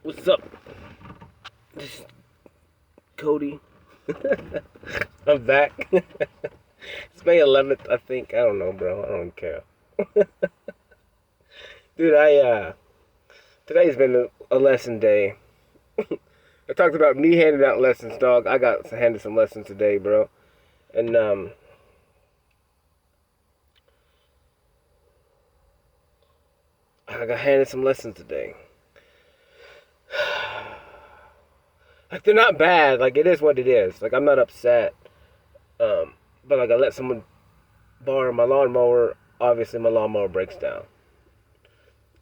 What's up? This is Cody. I'm back. It's May 11th, I think. I don't know, bro. I don't care. Dude, today's been a lesson day. I talked about me handing out lessons, dog. I got handed some lessons today, bro. And, I got handed some lessons today. Like, they're not bad. Like, it is what it is. Like, I'm not upset. But, like, I let someone borrow my lawnmower. Obviously, my lawnmower breaks down.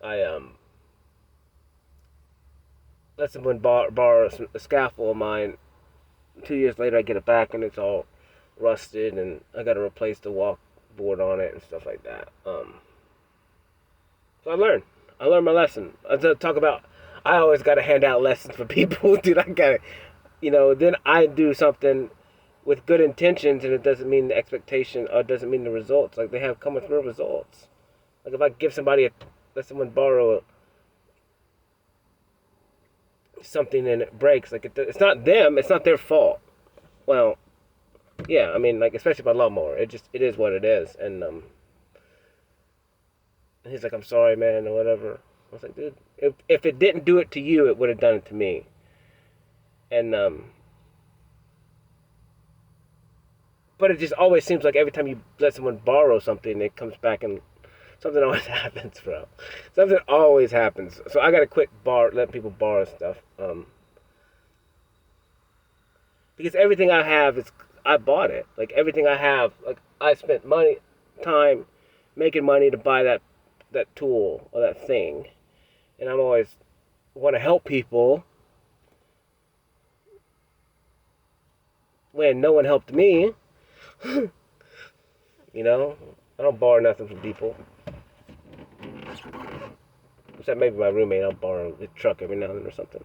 I, let someone borrow a scaffold of mine. 2 years later, I get it back, and it's all rusted, and I got to replace the walk board on it and stuff like that. So I learned. I learned my lesson. I talk about. I always got to hand out lessons for people, dude. I got to, then I do something with good intentions, and it doesn't mean the expectation, or it doesn't mean the results. Like, they have come with real results. Like, if I give somebody let someone borrow something and it breaks, like, it's not them, it's not their fault. Well, yeah, I mean, like, especially my lawnmower, it is what it is. And he's like, I'm sorry, man, or whatever. I was like, dude, if it didn't do it to you, it would have done it to me. And but it just always seems like every time you let someone borrow something, it comes back and something always happens, bro. Something always happens. So I gotta quit letting people borrow stuff. Because everything I have I bought it. Like, everything I have, like, I spent money, time, making money to buy that tool or that thing, and I'm always want to help people when no one helped me. I don't borrow nothing from people. Except maybe my roommate, I'll borrow the truck every now and then or something.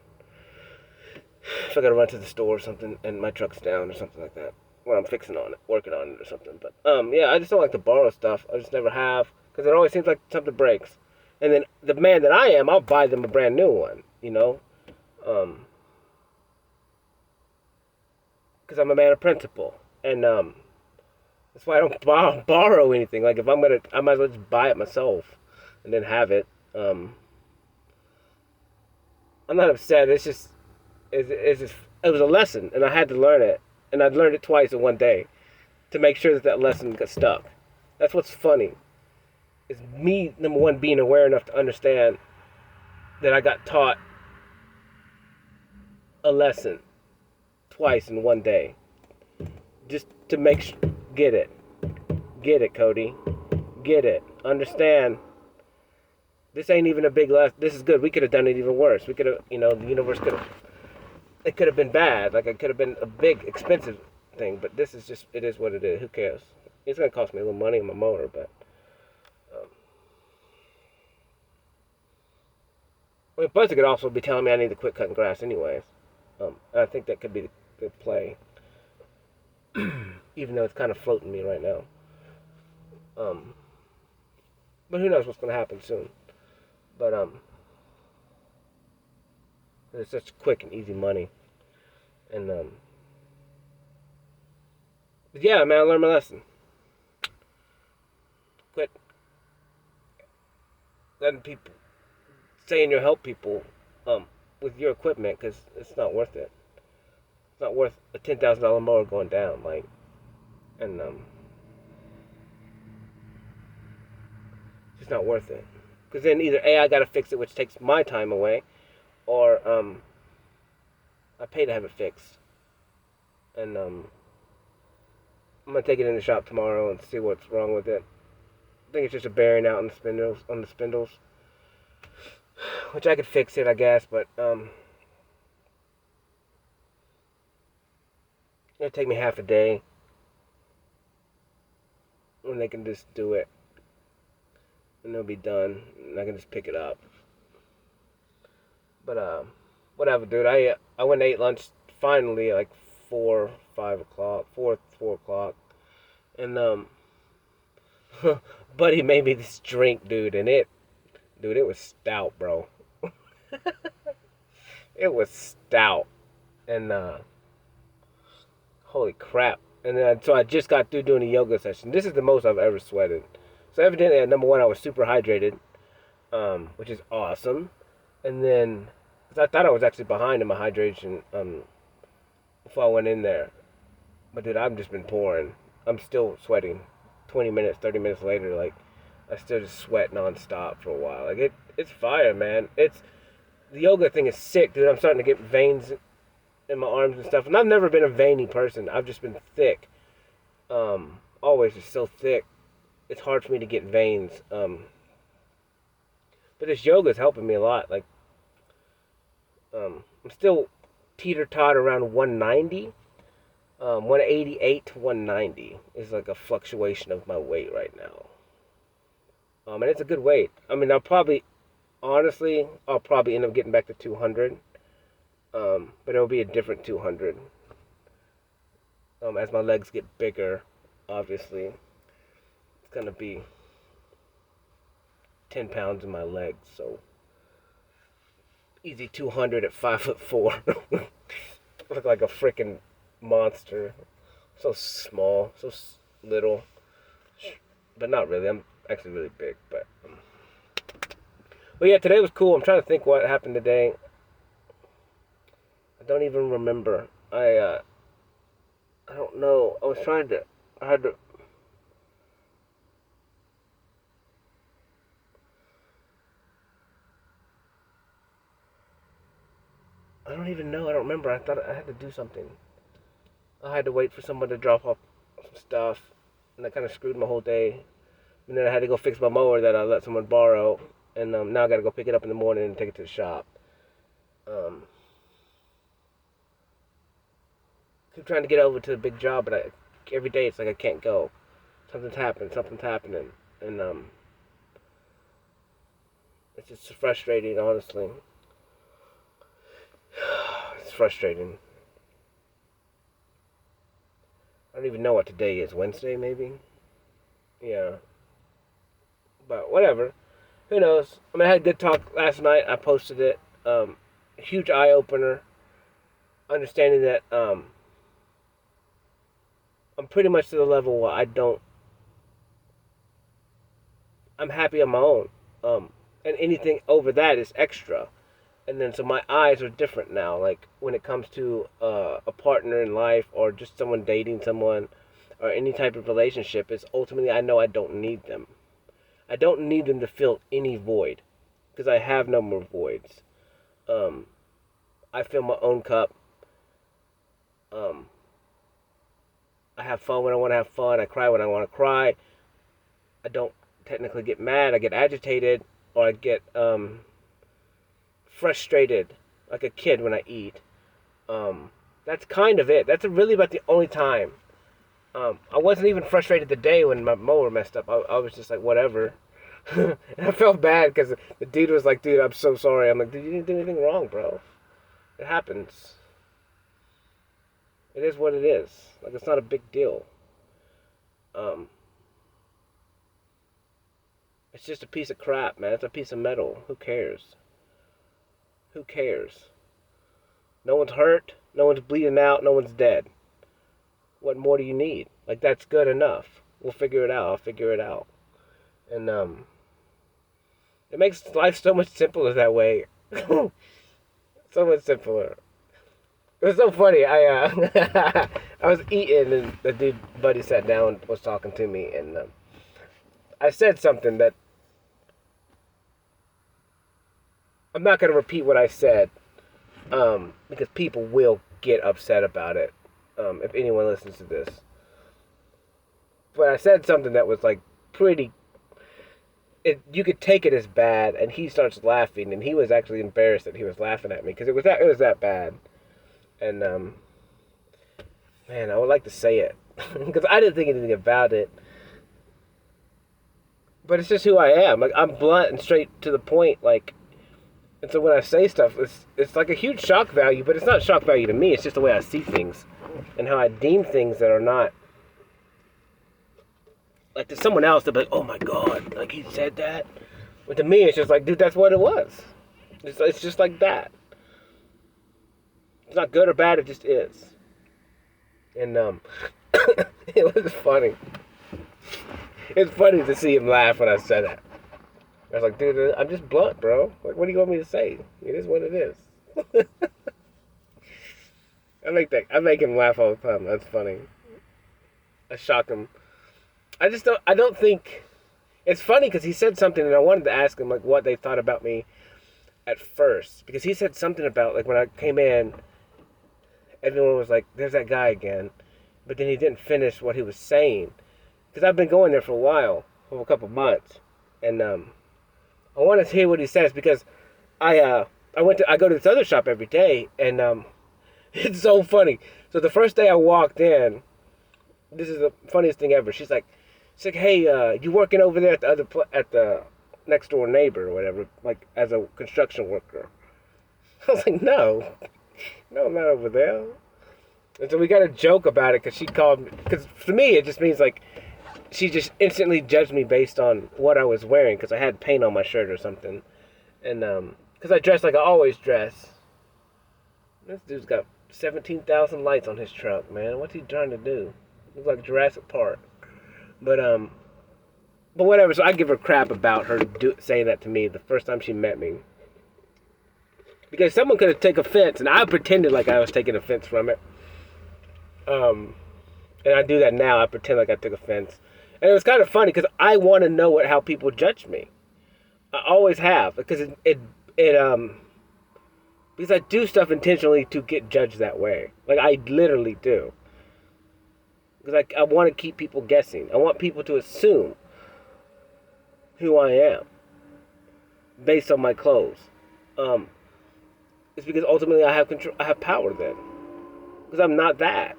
If I gotta run to the store or something and my truck's down or something like that. When I'm fixing on it, working on it or something. But, yeah, I just don't like to borrow stuff. I just never have. Because it always seems like something breaks. And then the man that I am, I'll buy them a brand new one, Because I'm a man of principle. And, that's why I don't borrow anything. Like, if I might as well just buy it myself and then have it. I'm not upset. It was a lesson, and I had to learn it. And I learned it twice in one day to make sure that lesson got stuck. That's what's funny. It's me, number one, being aware enough to understand that I got taught a lesson twice in one day. Just to get it. Get it, Cody. Get it. Understand. This ain't even a big lesson. This is good. We could have done it even worse. We could have, the universe could have. It could have been bad. Like, it could have been a big, expensive thing. But this is just, it is what it is. Who cares? It's going to cost me a little money on my motor, but. Plus, it could also be telling me I need to quit cutting grass anyways. I think that could be the play. Even though it's kind of floating me right now. But who knows what's going to happen soon. But, it's such quick and easy money. And, but yeah, man, I learned my lesson. Quit letting people, saying you'll help people, with your equipment, because it's not worth it. It's not worth a $10,000 mower going down, like, and, it's just not worth it. Because then either A, I gotta fix it, which takes my time away, or, I pay to have it fixed. And, I'm gonna take it in the shop tomorrow and see what's wrong with it. I think it's just a bearing out on the spindles, which I could fix it, I guess, but, it'll take me half a day when they can just do it, and it'll be done, and I can just pick it up. But whatever, dude. I went and ate lunch finally, like 4 o'clock, and buddy made me this drink, dude, and it was stout, bro. It was stout. And holy crap. And then so I just got through doing a yoga session. This is the most I've ever sweated. So evidently, number one, I was super hydrated, which is awesome. And then, cause I thought I was actually behind in my hydration before I went in there. But dude, I've just been pouring. I'm still sweating. 20 minutes, 30 minutes later, like, I still just sweat nonstop for a while. Like, it's fire, man. The yoga thing is sick, dude. I'm starting to get veins in my arms and stuff. And I've never been a veiny person. I've just been thick. Always just so thick. It's hard for me to get veins. But this yoga is helping me a lot. Like, I'm still teeter-totter around 190. 188 to 190 is like a fluctuation of my weight right now. And it's a good weight. I mean, I'll probably end up getting back to 200. But it'll be a different 200. As my legs get bigger, obviously. It's gonna be 10 pounds in my legs, so easy 200 at 5'4". Look like a freaking monster. So small, so little. But not really. I'm actually really big, but yeah, today was cool. I'm trying to think what happened today. I don't even remember. I don't know. I had to I don't even know. I don't remember. I thought I had to do something. I had to wait for someone to drop off some stuff, and that kind of screwed my whole day. And then I had to go fix my mower that I let someone borrow, and now I got to go pick it up in the morning and take it to the shop. Keep trying to get over to the big job, but every day it's like I can't go. Something's happening, and it's just frustrating, honestly. It's frustrating. I don't even know what today is. Wednesday, maybe? Yeah. But whatever. Who knows? I mean, I had a good talk last night. I posted it. Huge eye-opener. Understanding that I'm pretty much to the level where I'm happy on my own. And anything over that is extra. And then so my eyes are different now. Like when it comes to a partner in life or just someone dating someone or any type of relationship, is ultimately I know I don't need them. I don't need them to fill any void because I have no more voids. I fill my own cup. I have fun when I want to have fun. I cry when I want to cry. I don't technically get mad. I get agitated or I get frustrated like a kid when I eat. That's kind of it. That's really about the only time. I wasn't even frustrated today when my mower messed up. I was just like, whatever. And I felt bad because the dude was like, dude, I'm so sorry. I'm like, dude, you didn't do anything wrong, bro. It happens. It is what it is. Like, it's not a big deal. It's just a piece of crap, man. It's a piece of metal. Who cares? Who cares? No one's hurt. No one's bleeding out. No one's dead. What more do you need? Like, that's good enough. We'll figure it out. I'll figure it out. And, it makes life so much simpler that way. So much simpler. It was so funny. I was eating, and the dude buddy sat down and was talking to me, and I said something that I'm not going to repeat what I said, because people will get upset about it, if anyone listens to this. But I said something that was like pretty. You could take it as bad, and he starts laughing, and he was actually embarrassed that he was laughing at me because it was that bad. And man, I would like to say it because I didn't think anything about it. But it's just who I am. Like, I'm blunt and straight to the point. Like, and so when I say stuff, it's like a huge shock value, but it's not shock value to me. It's just the way I see things and how I deem things that are not. Like, to someone else, they'll be like, oh my God, like he said that. But to me, it's just like, dude, that's what it was. It's just like that. It's not good or bad. It just is. And it was funny. It's funny to see him laugh when I said it. I was like, dude, I'm just blunt, bro. Like, what do you want me to say? It is what it is. I make him laugh all the time. That's funny. I shock him. I don't think, it's funny because he said something and I wanted to ask him, like, what they thought about me at first. Because he said something about, like, when I came in, everyone was like, there's that guy again. But then he didn't finish what he was saying. Because I've been going there for a while, for a couple months. And, I want to hear what he says because I go to this other shop every day and it's so funny. So the first day I walked in, this is the funniest thing ever. She's like, hey, you working over there at at the next door neighbor or whatever, like as a construction worker? I was like, no, I'm not over there. And so we got a joke about it because she called me. Because for me, it just means like. She just instantly judged me based on what I was wearing because I had paint on my shirt or something. And because I dress like I always dress. This dude's got 17,000 lights on his truck, man. What's he trying to do? Looks like Jurassic Park. But whatever. So I give her crap about her saying that to me the first time she met me. Because someone could have taken offense, and I pretended like I was taking offense from it. And I do that now. I pretend like I took offense. And it was kind of funny because I want to know how people judge me. I always have because because I do stuff intentionally to get judged that way. Like I literally do. Because I want to keep people guessing. I want people to assume who I am based on my clothes. It's because ultimately I have control. I have power then. Because I'm not that.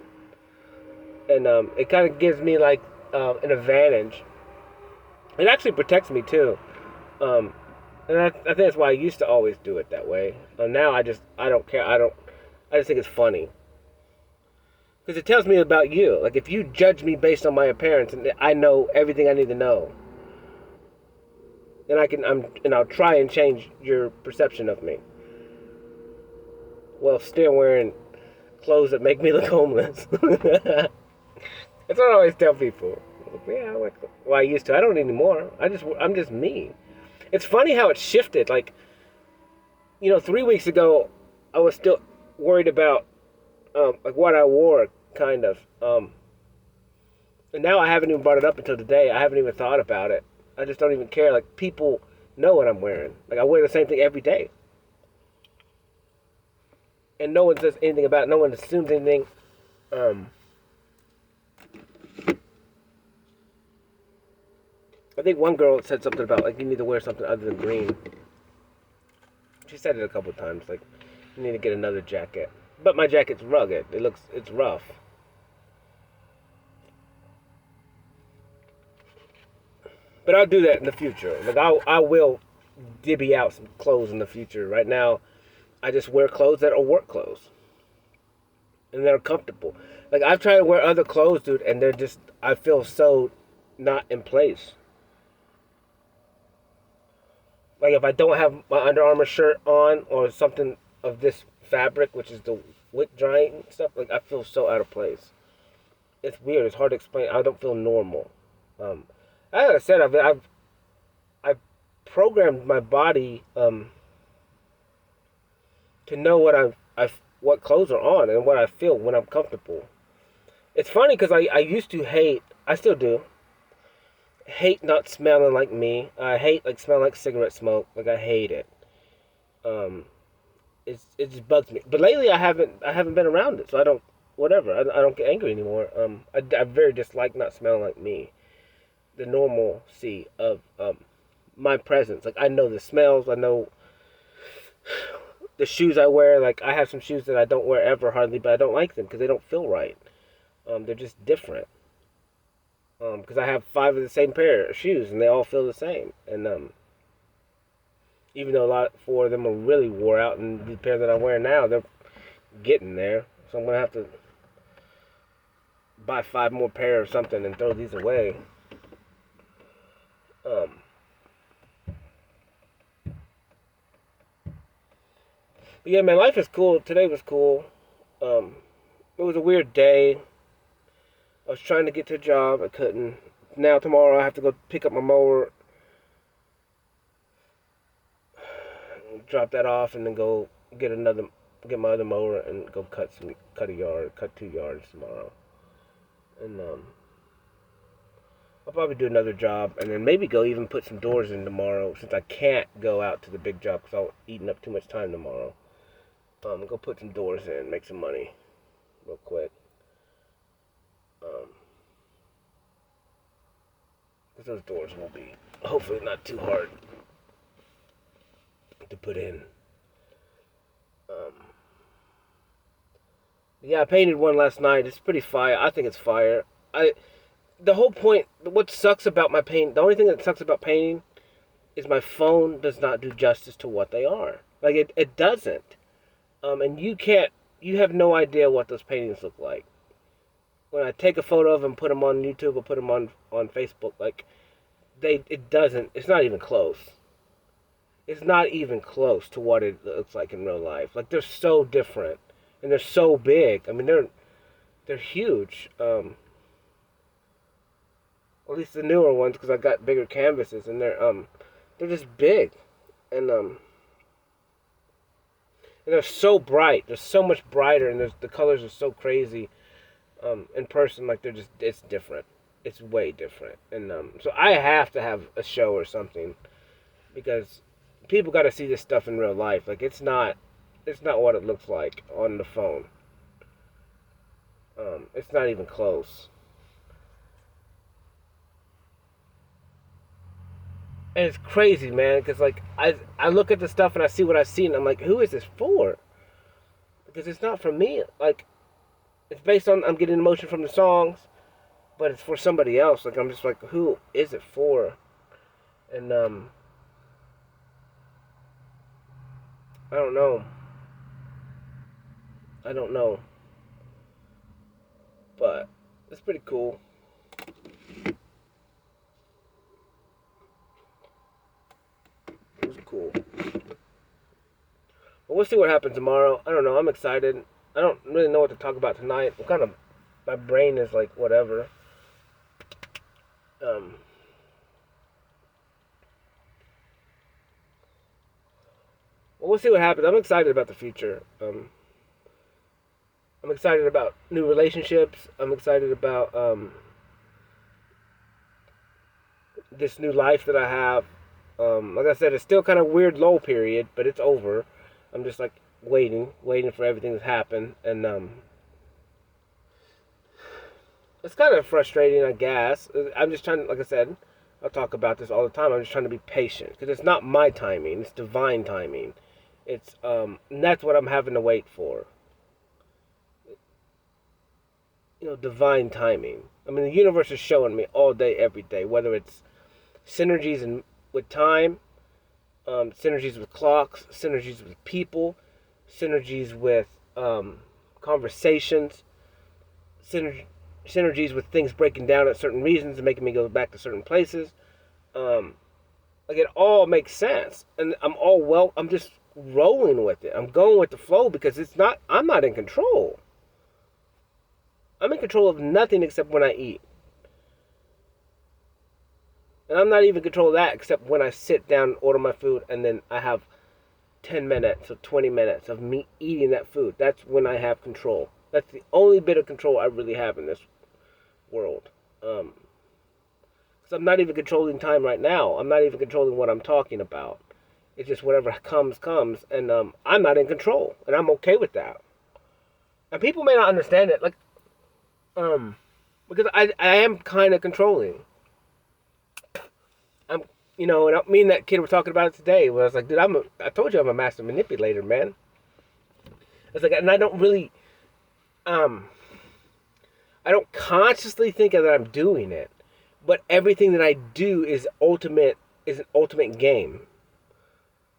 And it kind of gives me like an advantage. It actually protects me too. And I think that's why I used to always do it that way. Now I don't care. I just think it's funny. Because it tells me about you. Like if you judge me based on my appearance and I know everything I need to know, then I'll try and change your perception of me. While still wearing clothes that make me look homeless. That's what I always tell people. Yeah, I used to. I don't anymore. I'm just me. It's funny how it shifted. Like, 3 weeks ago, I was still worried about like what I wore, kind of. And now I haven't even brought it up until today. I haven't even thought about it. I just don't even care. Like, people know what I'm wearing. Like, I wear the same thing every day. And no one says anything about it. No one assumes anything. I think one girl said something about, like, you need to wear something other than green. She said it a couple of times, like, you need to get another jacket. But my jacket's rugged. It's rough. But I'll do that in the future. Like, I will divvy out some clothes in the future. Right now, I just wear clothes that are work clothes. And they're comfortable. Like, I've tried to wear other clothes, dude, and I feel so not in place. Like, if I don't have my Under Armour shirt on or something of this fabric, which is the wick drying stuff, like, I feel so out of place. It's weird. It's hard to explain. I don't feel normal. Like I said, I've programmed my body to know what clothes are on and what I feel when I'm comfortable. It's funny because I used to hate, I still do, hate not smelling like me. I hate like smelling like cigarette smoke. Like I hate it. It just bugs me. But lately I haven't been around it, so I don't. Whatever. I don't get angry anymore. I very dislike not smelling like me. The normalcy of my presence. Like I know the smells. I know the shoes I wear. Like I have some shoes that I don't wear ever hardly, but I don't like them because they don't feel right. They're just different. Because I have 5 of the same pair of shoes and they all feel the same. And even though 4 of them are really wore out, and the pair that I wear now, they're getting there. So I'm gonna have to buy 5 more pair or something and throw these away. But yeah, man, life is cool. Today was cool. It was a weird day. I was trying to get to a job. I couldn't. Now tomorrow I have to go pick up my mower, drop that off, and then go get my other mower and go cut 2 yards tomorrow. And I'll probably do another job, and then maybe go even put some doors in tomorrow, since I can't go out to the big job because I'll eating up too much time tomorrow. Go put some doors in, make some money, real quick. Because those doors will be hopefully not too hard to put in. Yeah, I painted one last night. It's pretty fire. I think it's fire. The whole point, what sucks about my paint, the only thing that sucks about painting is my phone does not do justice to what they are. Like, it doesn't. And you have no idea what those paintings look like. When I take a photo of them, put them on YouTube or put them on Facebook, like, it's not even close. It's not even close to what it looks like in real life. Like, they're so different. And they're so big. I mean, they're huge. At least the newer ones, because I got bigger canvases, and they're just big, and they're so bright. They're so much brighter, and the colors are so crazy. In person, like, it's different. It's way different, and so I have to have a show or something, because people got to see this stuff in real life. Like, it's not what it looks like on the phone. It's not even close. And it's crazy, man, because, like, I look at the stuff and I see what I see, and I'm like, who is this for? Because it's not for me. Like, it's based on, I'm getting emotion from the songs, but it's for somebody else. Like, I'm just like, who is it for? And, I don't know. But it's pretty cool. It was cool. But we'll see what happens tomorrow. I don't know. I'm excited. I don't really know what to talk about tonight. My brain is like, whatever. Well, we'll see what happens. I'm excited about the future. I'm excited about new relationships. I'm excited about this new life that I have. Like I said, it's still kind of weird lull period, but it's over. I'm just like waiting for everything to happen, and it's kind of frustrating, I guess. I'm just trying, like I said, I'll talk about this all the time. I'm just trying to be patient, because it's not my timing; it's divine timing. It's and that's what I'm having to wait for. Divine timing. I mean, the universe is showing me all day, every day, whether it's synergies with time, synergies with clocks, synergies with people, synergies with conversations, synergies with things breaking down at certain reasons and making me go back to certain places. Like, it all makes sense, and I'm just rolling with it. I'm going with the flow, because I'm not in control. I'm in control of nothing except when I eat. And I'm not even in control of that except when I sit down and order my food, and then I have 10 minutes or 20 minutes of me eating that food. That's when I have control. That's the only bit of control I really have in this world. Because I'm not even controlling time right now. I'm not even controlling what I'm talking about. It's just whatever comes, and I'm not in control, and I'm okay with that. And people may not understand it, like, because I am kind of controlling. And me and that kid were talking about it today, where I was like, dude, I told you I'm a master manipulator, man. I was like, and I don't really, I don't consciously think that I'm doing it, but everything that I do is an ultimate game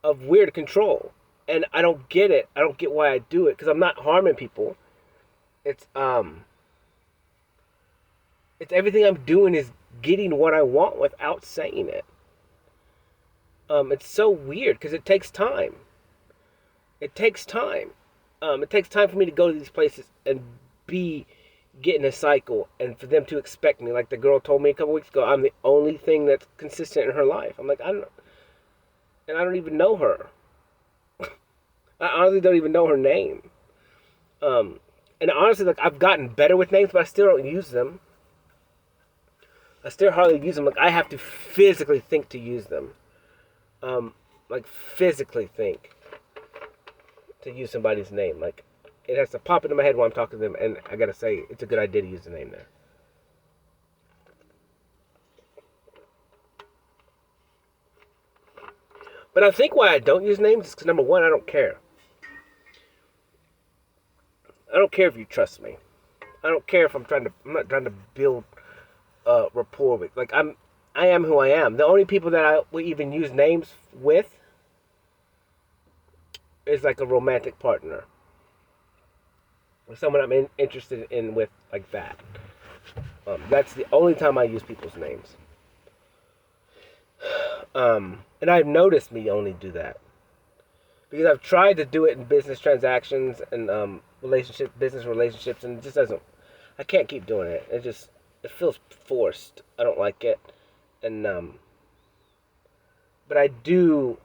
of weird control. And I don't get it. I don't get why I do it, because I'm not harming people. It's everything I'm doing is getting what I want without saying it. It's so weird, because it takes time. It takes time. it takes time for me to go to these places and be get in a cycle, and for them to expect me. Like the girl told me a couple weeks ago, I'm the only thing that's consistent in her life. I'm like, I don't even know her. I honestly don't even know her name. And honestly, like I've gotten better with names, but I still don't use them. I still hardly use them. Like I have to physically think to use them. Like physically think to use somebody's name. Like it has to pop into my head while I'm talking to them, and I gotta say it's a good idea to use the name there. But I think why I don't use names is because number one, I don't care. I don't care if you trust me. I don't care if I'm not trying to build rapport with. Like I am who I am. The only people that I will even use names with is like a romantic partner, or someone I'm interested in with, like that. That's the only time I use people's names. And I've noticed me only do that because I've tried to do it in business transactions and business relationships, and it just doesn't. I can't keep doing it. It feels forced. I don't like it, and but I do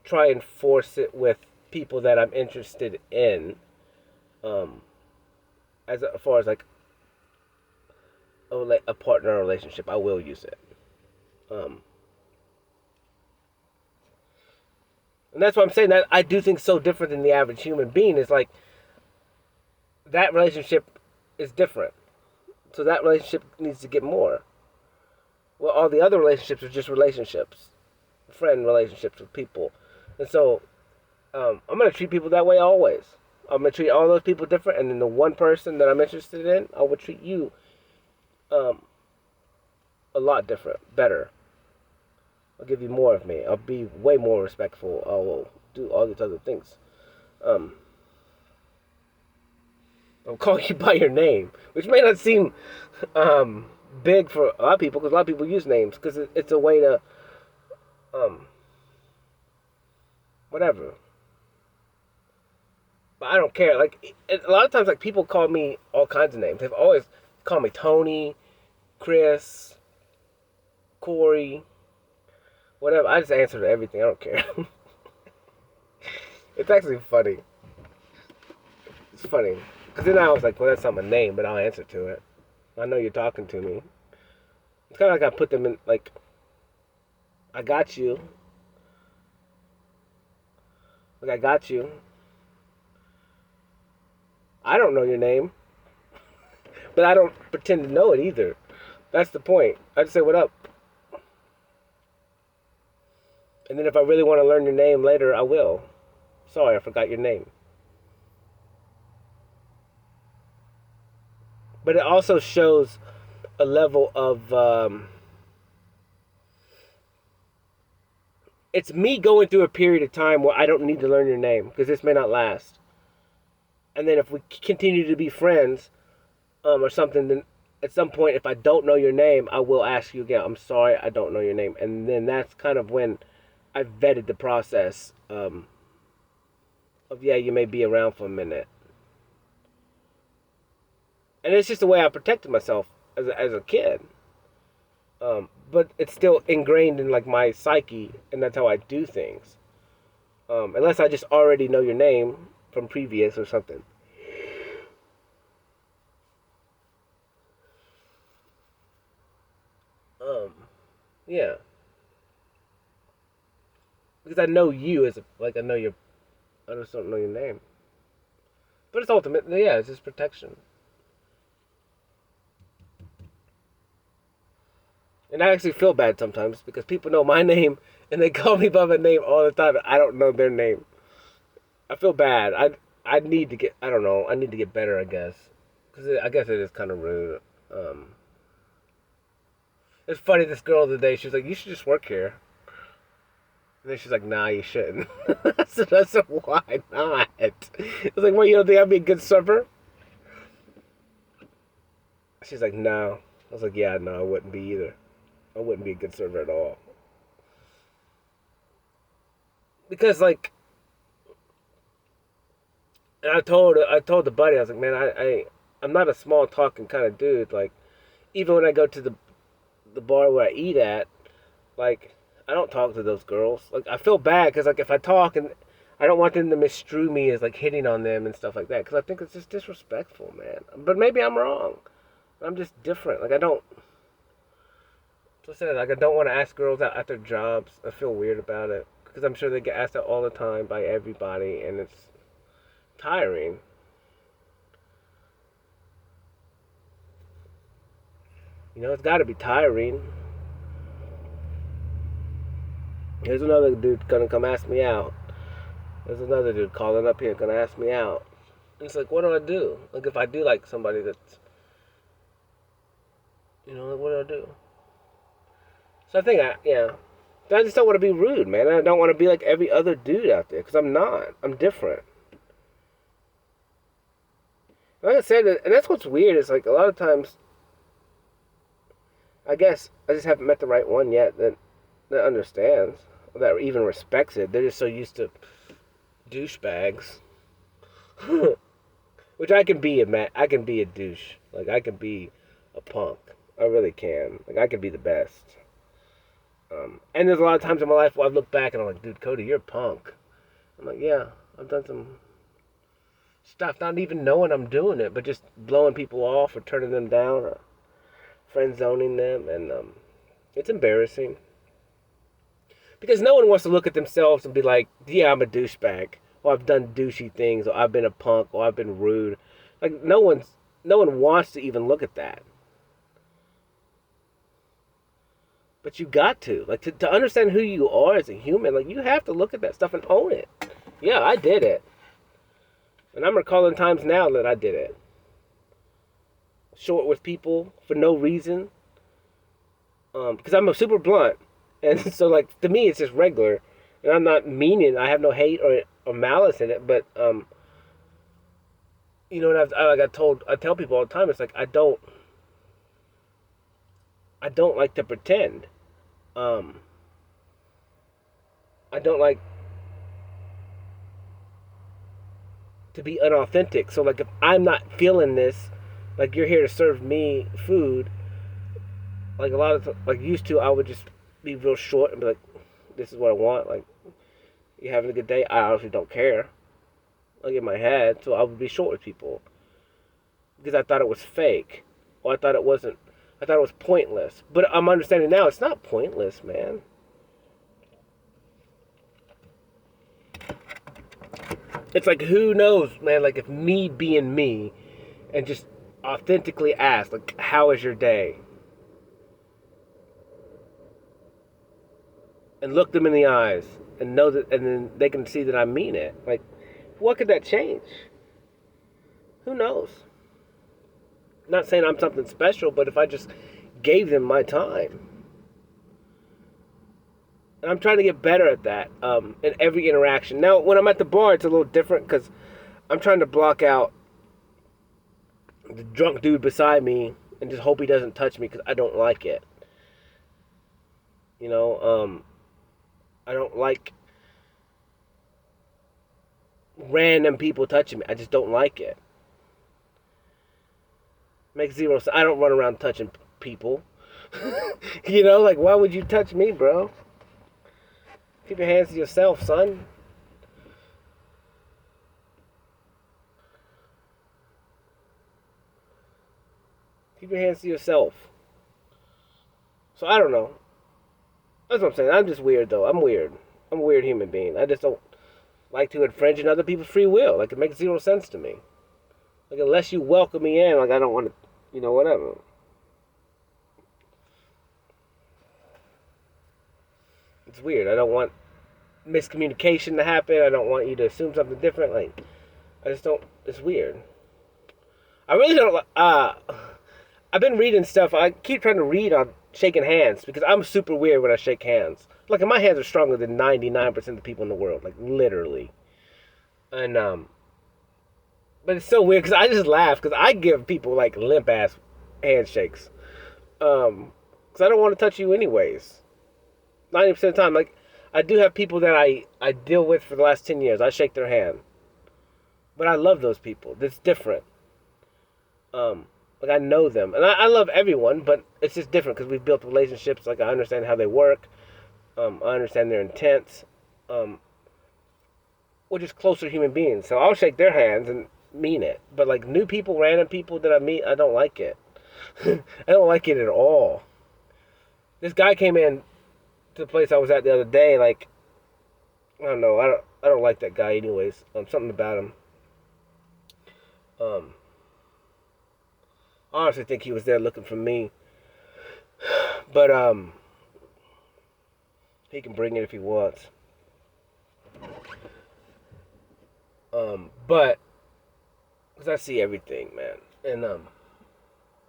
try and force it with people that I'm interested in, as far as like a partner relationship. I will use it, and that's why I'm saying that I do think so different than the average human being. Is like that relationship is different, so that relationship needs to get more. Well, all the other relationships are just relationships, friend relationships with people, and so I'm gonna treat people that way always. I'm gonna treat all those people different, and then the one person that I'm interested in, I will treat you um, a lot different, better. I'll give you more of me. I'll be way more respectful. I will do all these other things. Um, I'll call you by your name, which may not seem um, big for a lot of people, because a lot of people use names because it's a way to um, whatever. But I don't care. Like a lot of times, like people call me all kinds of names. They've always called me Tony, Chris, Corey, whatever. I just answer to everything. I don't care. It's actually funny. It's funny. Because then I was like, well, that's not my name, but I'll answer to it. I know you're talking to me. It's kind of like I put them in, like, I got you. Like, I got you. I don't know your name, but I don't pretend to know it either. That's the point. I just say, what up? And then if I really want to learn your name later, I will. Sorry, I forgot your name. But it also shows a level of it's me going through a period of time where I don't need to learn your name because this may not last. And then if we continue to be friends, or something, then at some point, if I don't know your name, I will ask you again. I'm sorry, I don't know your name, and then that's kind of when I've vetted the process of yeah, you may be around for a minute, and it's just the way I protected myself as a kid. But it's still ingrained in like my psyche, and that's how I do things. Unless I just already know your name from previous or something. Um, yeah, because I know you as like I know your, I just don't know your name. But it's ultimately yeah, it's just protection. And I actually feel bad sometimes because people know my name and they call me by my name all the time. I don't know their name. I feel bad. I need to get. I don't know. I need to get better. I guess because I guess it is kind of rude. Um, it's funny. This girl today, she was like, "You should just work here." And then she's like, "Nah, you shouldn't." I said, "Why not?" I was like, "What? You don't think I'd be a good server?" She's like, "No." I was like, "Yeah, no, I wouldn't be either. I wouldn't be a good server at all." Because like And I told the buddy, I was like, man, I'm not a small talking kind of dude. Like, even when I go to the bar where I eat at, like, I don't talk to those girls. Like, I feel bad because, like, if I talk, and I don't want them to misstrew me as like hitting on them and stuff like that, because I think it's just disrespectful, man. But maybe I'm wrong. I'm just different. Like, I don't. So I said, like, I don't want to ask girls out at their jobs. I feel weird about it because I'm sure they get asked out all the time by everybody, and it's tiring. You know, it's got to be tiring. Here's another dude gonna come ask me out. There's another dude calling up here gonna ask me out. And it's like, what do I do? Like, if I do like somebody that's, like, what do I do? So I think I just don't want to be rude, man. I don't want to be like every other dude out there, because I'm not. I'm different. Like I said, and that's what's weird, is like a lot of times, I guess I just haven't met the right one yet that understands, that even respects it. They're just so used to douchebags. Which I can be I can be a douche. Like, I can be a punk. I really can. Like, I can be the best. And there's a lot of times in my life where I've looked back and I'm like, dude, Cody, you're a punk. I'm like, yeah, I've done some stuff, not even knowing I'm doing it, but just blowing people off or turning them down or friend zoning them, and it's embarrassing. Because no one wants to look at themselves and be like, yeah, I'm a douchebag, or I've done douchey things, or I've been a punk, or I've been rude. Like, no one wants to even look at that. But you got to. Like, to understand who you are as a human, like, you have to look at that stuff and own it. Yeah, I did it. And I'm recalling times now that I did it. Short with people for no reason. Because I'm a super blunt. And so, like, to me, it's just regular. And I'm not meaning, I have no hate or malice in it. But, and I tell people all the time, it's like, I don't like to pretend. I don't like to be unauthentic. So, like, if I'm not feeling this, like, you're here to serve me food, like, a lot of, like, used to, I would just be real short and be like, this is what I want. Like, you having a good day? I honestly don't care. Like, in my head, so I would be short with people because I thought it was fake, or I thought it wasn't. I thought it was pointless. But I'm understanding now it's not pointless, man. It's like, who knows, man, like, if me being me and just authentically ask, like, how is your day? And look them in the eyes and know that, and then they can see that I mean it. Like, what could that change? Who knows? Not saying I'm something special, but if I just gave them my time. And I'm trying to get better at that in every interaction. Now, when I'm at the bar, it's a little different because I'm trying to block out the drunk dude beside me and just hope he doesn't touch me because I don't like it. I don't like random people touching me. I just don't like it. Makes zero sense. I don't run around touching people. Like, why would you touch me, bro? Keep your hands to yourself, son. Keep your hands to yourself. So, I don't know. That's what I'm saying. I'm just weird, though. I'm weird. I'm a weird human being. I just don't like to infringe on other people's free will. Like, it makes zero sense to me. Like, unless you welcome me in, like, I don't want to, whatever. It's weird. I don't want miscommunication to happen. I don't want you to assume something different. Like, I just don't. It's weird. I really don't. I've been reading stuff. I keep trying to read on shaking hands because I'm super weird when I shake hands. Like, my hands are stronger than 99% of the people in the world. Like, literally. And but it's so weird because I just laugh because I give people like limp ass handshakes. Because I don't want to touch you anyways. 90% of the time, like, I do have people that I deal with for the last 10 years. I shake their hand. But I love those people. That's different. Like I know them, and I love everyone, but it's just different because we've built relationships. Like I understand how they work. I understand their intents. We're just closer human beings, so I'll shake their hands and mean it. But like new people, random people that I meet, I don't like it. I don't like it at all. This guy came in to the place I was at the other day. Like I don't know. I don't like that guy anyways. Something about him. I honestly think he was there looking for me. But he can bring it if he wants. But because I see everything, man, and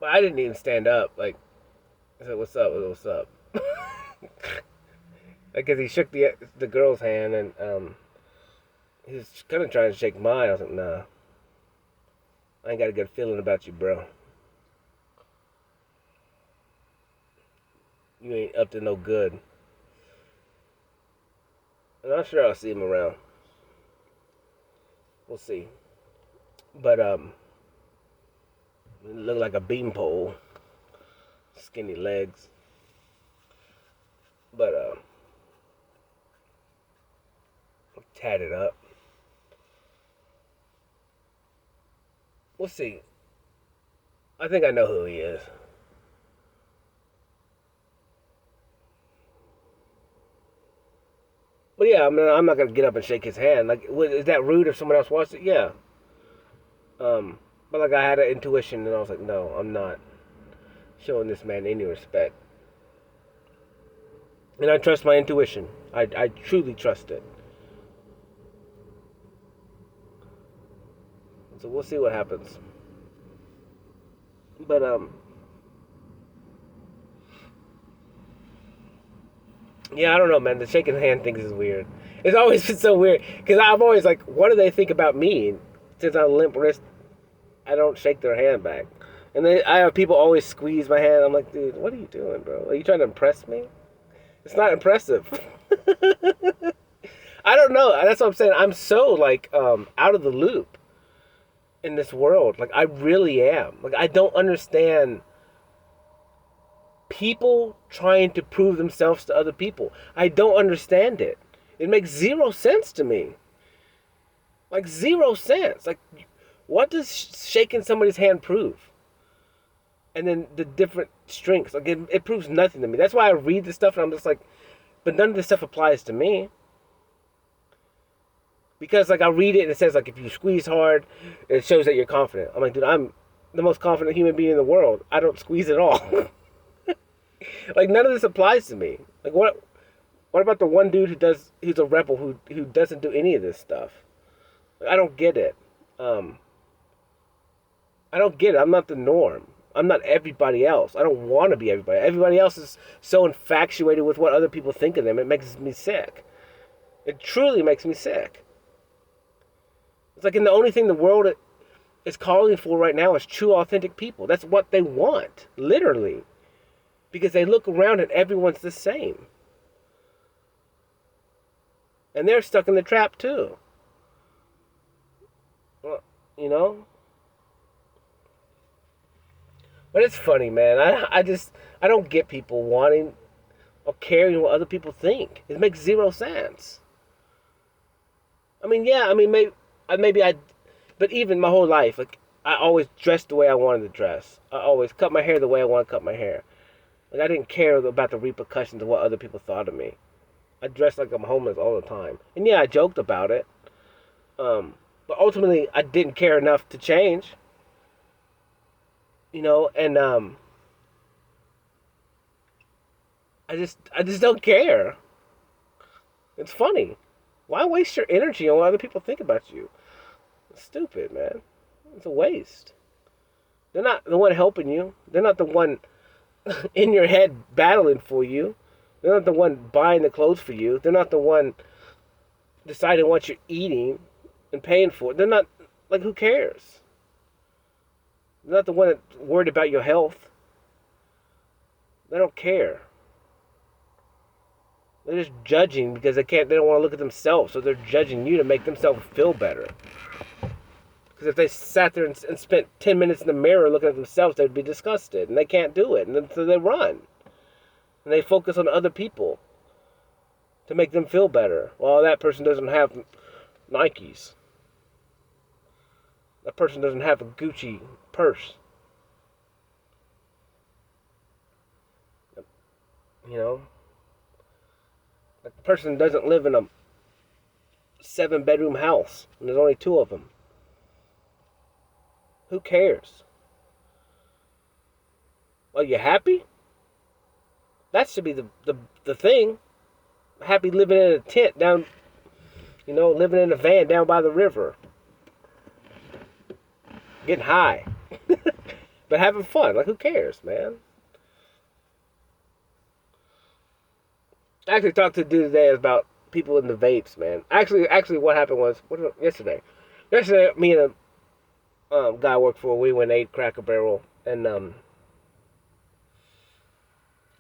but I didn't even stand up. Like I said, "What's up? What's up?" Because he shook the girl's hand, and he was kind of trying to shake mine. I was like, "Nah, I ain't got a good feeling about you, bro. You ain't up to no good." And I'm sure I'll see him around. We'll see. But look like a beanpole, skinny legs. But tatted up. We'll see. I think I know who he is. But yeah, I'm not gonna get up and shake his hand. Like, is that rude if someone else wants it? Yeah. But like I had an intuition, and I was like, no, I'm not showing this man any respect. And I trust my intuition. I truly trust it. So we'll see what happens. But yeah, I don't know, man. The shaking hand thing is weird. It's always been so weird because I'm always like, what do they think about me? Since I'm limp wrist, I don't shake their hand back. And then I have people always squeeze my hand. I'm like, dude, what are you doing, bro? Are you trying to impress me? It's not impressive. I don't know. That's what I'm saying. I'm so like out of the loop in this world. Like I really am. Like I don't understand people trying to prove themselves to other people. I don't understand it. It makes zero sense to me. Like zero sense. Like what does shaking somebody's hand prove? And then the different strengths. Like it proves nothing to me. That's why I read this stuff and I'm just like, but none of this stuff applies to me. Because like I read it and it says like if you squeeze hard, it shows that you're confident. I'm like, dude, I'm the most confident human being in the world. I don't squeeze at all. Like none of this applies to me. Like what about the one dude who's a rebel who doesn't do any of this stuff? Like, I don't get it. I don't get it. I'm not the norm. I'm not everybody else. I don't want to be everybody. Everybody else is so infatuated with what other people think of them. It makes me sick. It truly makes me sick. It's like, and the only thing the world is calling for right now is true, authentic people. That's what they want, literally. Because they look around and everyone's the same. And they're stuck in the trap too. Well, you know? But it's funny, man. I don't get people wanting or caring what other people think. It makes zero sense. I mean, yeah, I mean, but even my whole life, like, I always dressed the way I wanted to dress. I always cut my hair the way I want to cut my hair. Like, I didn't care about the repercussions of what other people thought of me. I dressed like I'm homeless all the time. And yeah, I joked about it. But ultimately, I didn't care enough to change. You know, and I just don't care. It's funny. Why waste your energy on what other people think about you? It's stupid, man. It's a waste. They're not the one helping you. They're not the one in your head battling for you. They're not the one buying the clothes for you. They're not the one deciding what you're eating and paying for it. They're not, like, who cares? They're not the one that's worried about your health. They don't care. They're just judging because they don't want to look at themselves, so they're judging you to make themselves feel better. Because if they sat there and spent 10 minutes in the mirror looking at themselves, they'd be disgusted. And they can't do it. And then, so they run. And they focus on other people to make them feel better. Well, that person doesn't have Nikes. That person doesn't have a Gucci purse. You know? That person doesn't live in a 7-bedroom house. And there's only 2 of them. Who cares? Are you happy? That should be the thing. Happy living in a tent down, living in a van down by the river. Getting high. But having fun. Like, who cares, man? I actually talked to a dude today about people in the vapes, man. Actually, what happened was, yesterday? Yesterday, me and a guy I worked for, we went and ate Cracker Barrel, and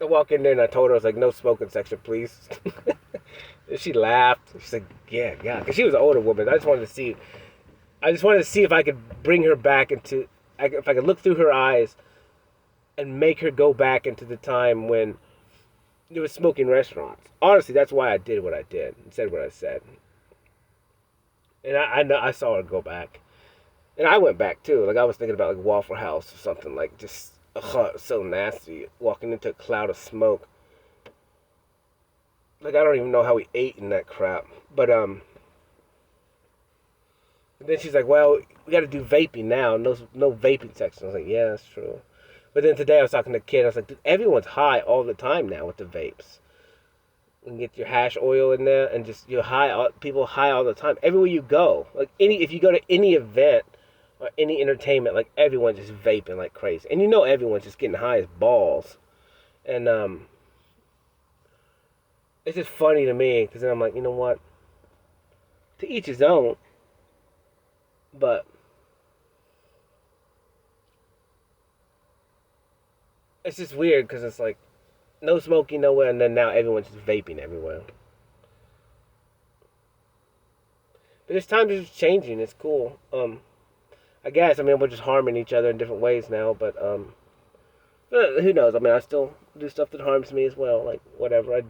I walk in there and I told her, I was like, no smoking section, please. And she laughed. She's like, yeah, because she was an older woman. I just wanted to see if I could bring her back if I could look through her eyes and make her go back into the time when there was smoking restaurants. Honestly, that's why I did what I did and said what I said. And I know I saw her go back. And I went back too. Like, I was thinking about like Waffle House or something, like just so nasty, walking into a cloud of smoke. Like, I don't even know how we ate in that crap. But and then she's like, well, we got to do vaping now. No vaping section. I was like, yeah, that's true. But then today I was talking to a kid. I was like, dude, everyone's high all the time now with the vapes. You can get your hash oil in there and just people high all the time. Everywhere you go. Like, if you go to any event or any entertainment, like, everyone's just vaping like crazy. And everyone's just getting high as balls. And it's just funny to me, because then I'm like, you know what? To each his own. But it's just weird, because it's like, no smoking nowhere, and then now everyone's just vaping everywhere. But it's time to just changing. It's cool. I guess, we're just harming each other in different ways now, but who knows? I still do stuff that harms me as well. Like, whatever. I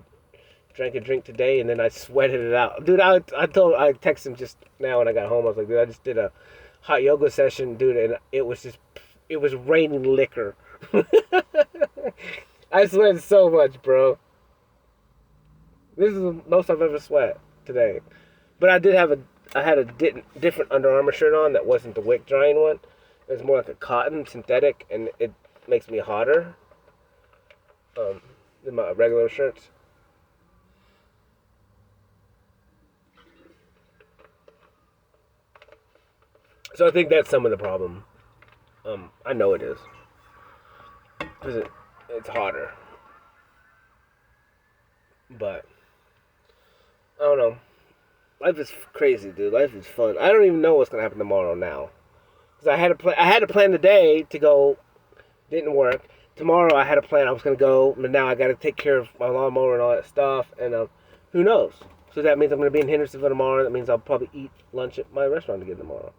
drank a drink today, and then I sweated it out. Dude, I texted him just now when I got home. I was like, dude, I just did a hot yoga session, dude, and it was raining liquor. I sweated so much, bro. This is the most I've ever sweat today. But I had a different Under Armour shirt on that wasn't the wick drying one. It was more like a cotton synthetic, and it makes me hotter than my regular shirts. So I think that's some of the problem. I know it is. Because it's hotter. But I don't know. Life is crazy, dude. Life is fun. I don't even know what's gonna happen tomorrow now. Cause I had a plan today to go. Didn't work. Tomorrow I had a plan. I was gonna go, but now I got to take care of my lawnmower and all that stuff. And who knows? So that means I'm gonna be in Hendersonville tomorrow. That means I'll probably eat lunch at my restaurant again tomorrow.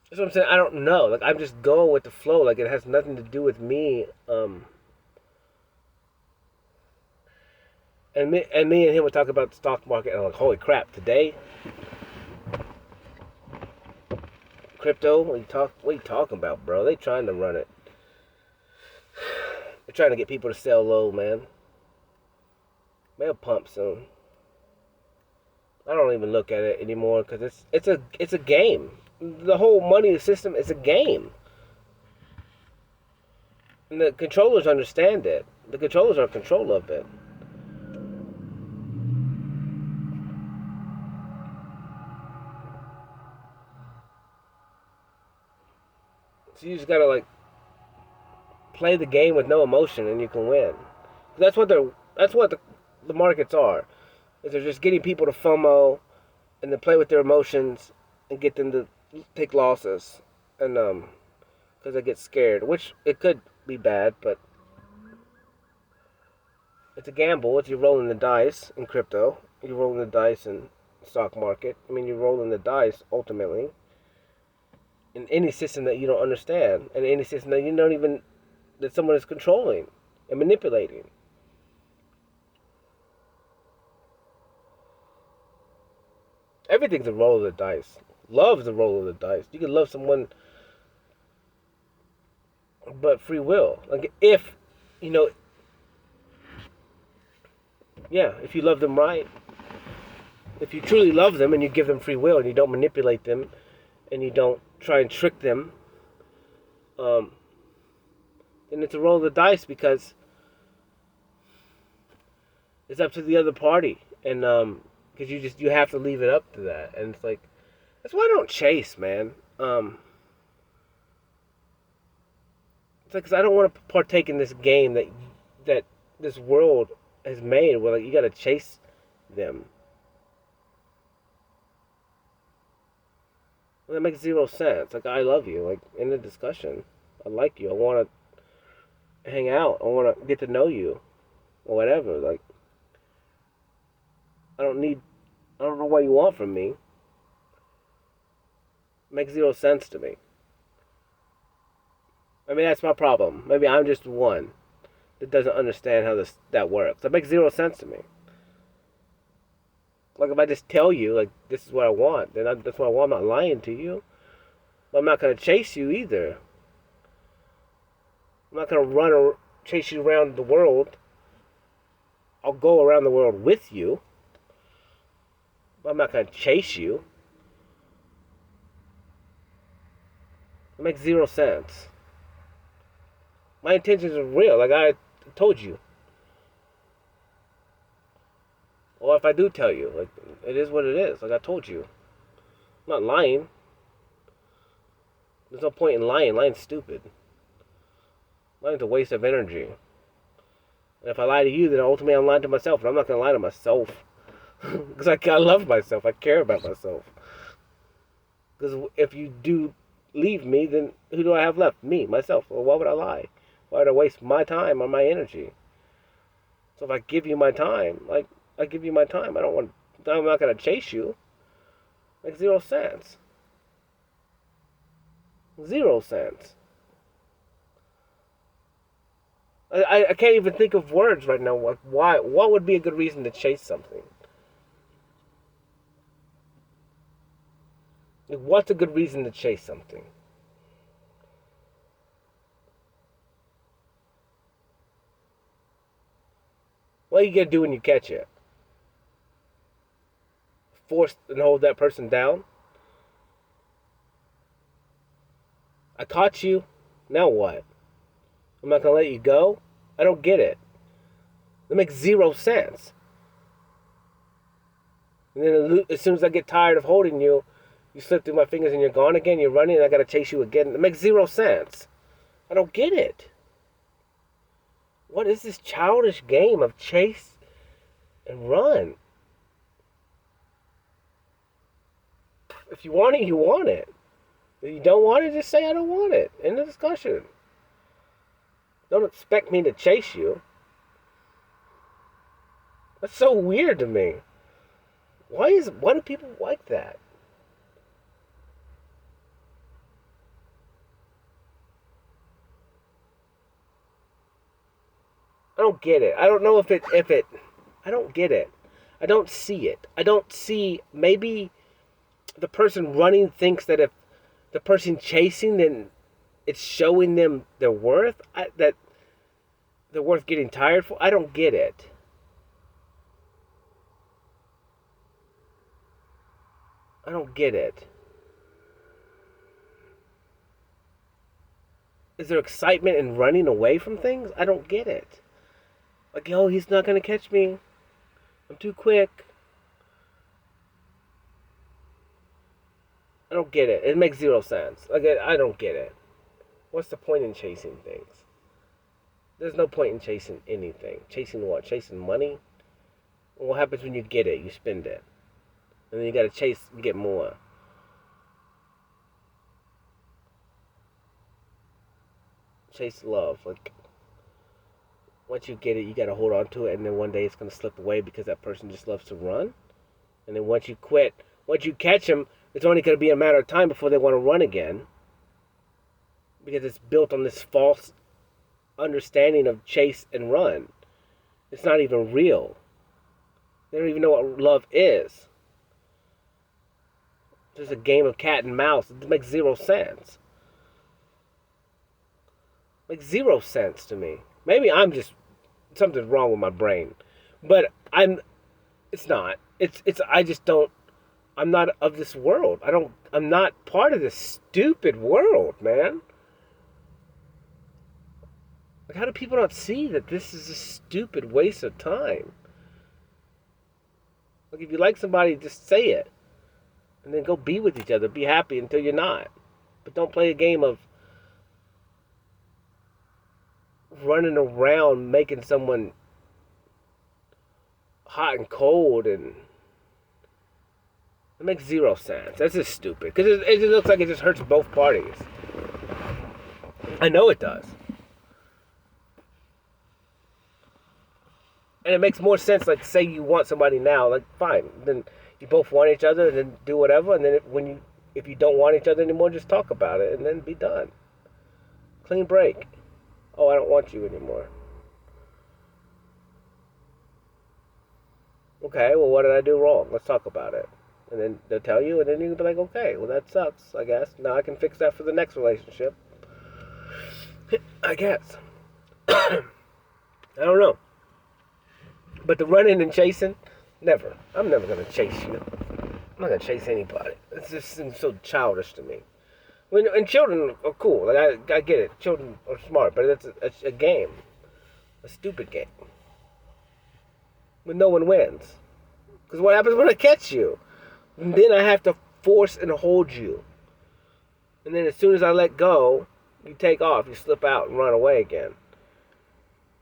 That's what I'm saying. I don't know. Like, I'm just going with the flow. Like, it has nothing to do with me. And me and him would talk about the stock market, and I'm like, holy crap, today? Crypto? What are you talking about, bro? They trying to run it. They're trying to get people to sell low, man. They'll pump soon. I don't even look at it anymore, because it's a game. The whole money system is a game. And the controllers understand it. The controllers are in control of it. So you just gotta, like, play the game with no emotion, and you can win. That's what the markets are. Is they're just getting people to FOMO, and then play with their emotions, and get them to take losses, and because they get scared, which it could be bad, but it's a gamble. It's you're rolling the dice in crypto. You're rolling the dice, and stock market. I mean, you're rolling the dice ultimately in any system that you don't understand, and any system that you don't even that someone is controlling and manipulating. Everything's a roll of the dice. Love is a roll of the dice. You can love someone, but free will. Like if, you know, yeah, if you love them right, if you truly love them and you give them free will and you don't manipulate them and you don't try and trick them, um, then it's a roll of the dice because it's up to the other party, and because you have to leave it up to that, and it's like that's why I don't chase, man. It's like 'cause I don't want to partake in this game that this world has made, where like you got to chase them. Well, that makes zero sense. Like I love you, like in the discussion, I like you. I want to hang out. I want to get to know you, or whatever. Like I don't need. I don't know what you want from me. It makes zero sense to me. I mean, that's my problem. Maybe I'm just one that doesn't understand how that works. That makes zero sense to me. Like if I just tell you, like this is what I want, then that's what I want. I'm not lying to you. But I'm not gonna chase you either. I'm not gonna run or chase you around the world. I'll go around the world with you. But I'm not gonna chase you. It makes zero sense. My intentions are real, like I told you. Or if I do tell you, like it is what it is. Like I told you, I'm not lying. There's no point in lying. Lying's stupid. Lying's a waste of energy. And if I lie to you, then ultimately I'm lying to myself. And I'm not gonna lie to myself because I love myself. I care about myself. Because if you do leave me, then who do I have left? Me, myself. Well, why would I lie? Why would I waste my time or my energy? So if I give you my time, like I give you my time, I don't want. I'm not gonna chase you. Makes zero sense. Zero sense. I can't even think of words right now. Like why? What would be a good reason to chase something? Like, what's a good reason to chase something? What are you gonna do when you catch it? Force and hold that person down? I caught you. Now what? I'm not gonna let you go? I don't get it. That makes zero sense. And then as soon as I get tired of holding you, you slip through my fingers and you're gone again. You're running and I gotta chase you again. It makes zero sense. I don't get it. What is this childish game of chase and run? If you want it, you want it. If you don't want it, just say I don't want it. End the discussion. Don't expect me to chase you. That's so weird to me. Why do people like that? I don't get it. I don't know if it I don't get it. I don't see it. I don't see maybe the person running thinks that if the person chasing then it's showing them their worth, that they're worth getting tired for. I don't get it. I don't get it. Is there excitement in running away from things? I don't get it. Like, oh, he's not gonna catch me. I'm too quick. I don't get it. It makes zero sense. Like, I don't get it. What's the point in chasing things? There's no point in chasing anything. Chasing what? Chasing money? What happens when you get it? You spend it. And then you gotta chase to get more. Chase love. Like, once you get it, you gotta hold on to it, and then one day it's gonna slip away because that person just loves to run? And then once you quit, once you catch them, it's only going to be a matter of time before they want to run again. Because it's built on this false understanding of chase and run. It's not even real. They don't even know what love is. It's just a game of cat and mouse. It makes zero sense. It makes zero sense to me. Maybe I'm just, something's wrong with my brain. But it's not. I just don't, I'm not of this world. I'm not part of this stupid world, man. Like, how do people not see that this is a stupid waste of time? Like, if you like somebody, just say it. And then go be with each other. Be happy until you're not. But don't play a game of running around making someone hot and cold, and it makes zero sense. That's just stupid. Because it just looks like it just hurts both parties. I know it does. And it makes more sense, like, say you want somebody now, like, fine. Then you both want each other, and then do whatever. And then if you don't want each other anymore, just talk about it, and then be done. Clean break. Oh, I don't want you anymore. Okay, well, what did I do wrong? Let's talk about it. And then they'll tell you, and then you'll be like, okay, well, that sucks, I guess. Now I can fix that for the next relationship. I guess. I don't know. But the running and chasing, never. I'm never going to chase you. I'm not going to chase anybody. It just seems so childish to me. And children are cool. Like, I get it. Children are smart, but it's a game. A stupid game. When no one wins. Because what happens when I catch you? And then I have to force and hold you. And then as soon as I let go, you take off. You slip out and run away again.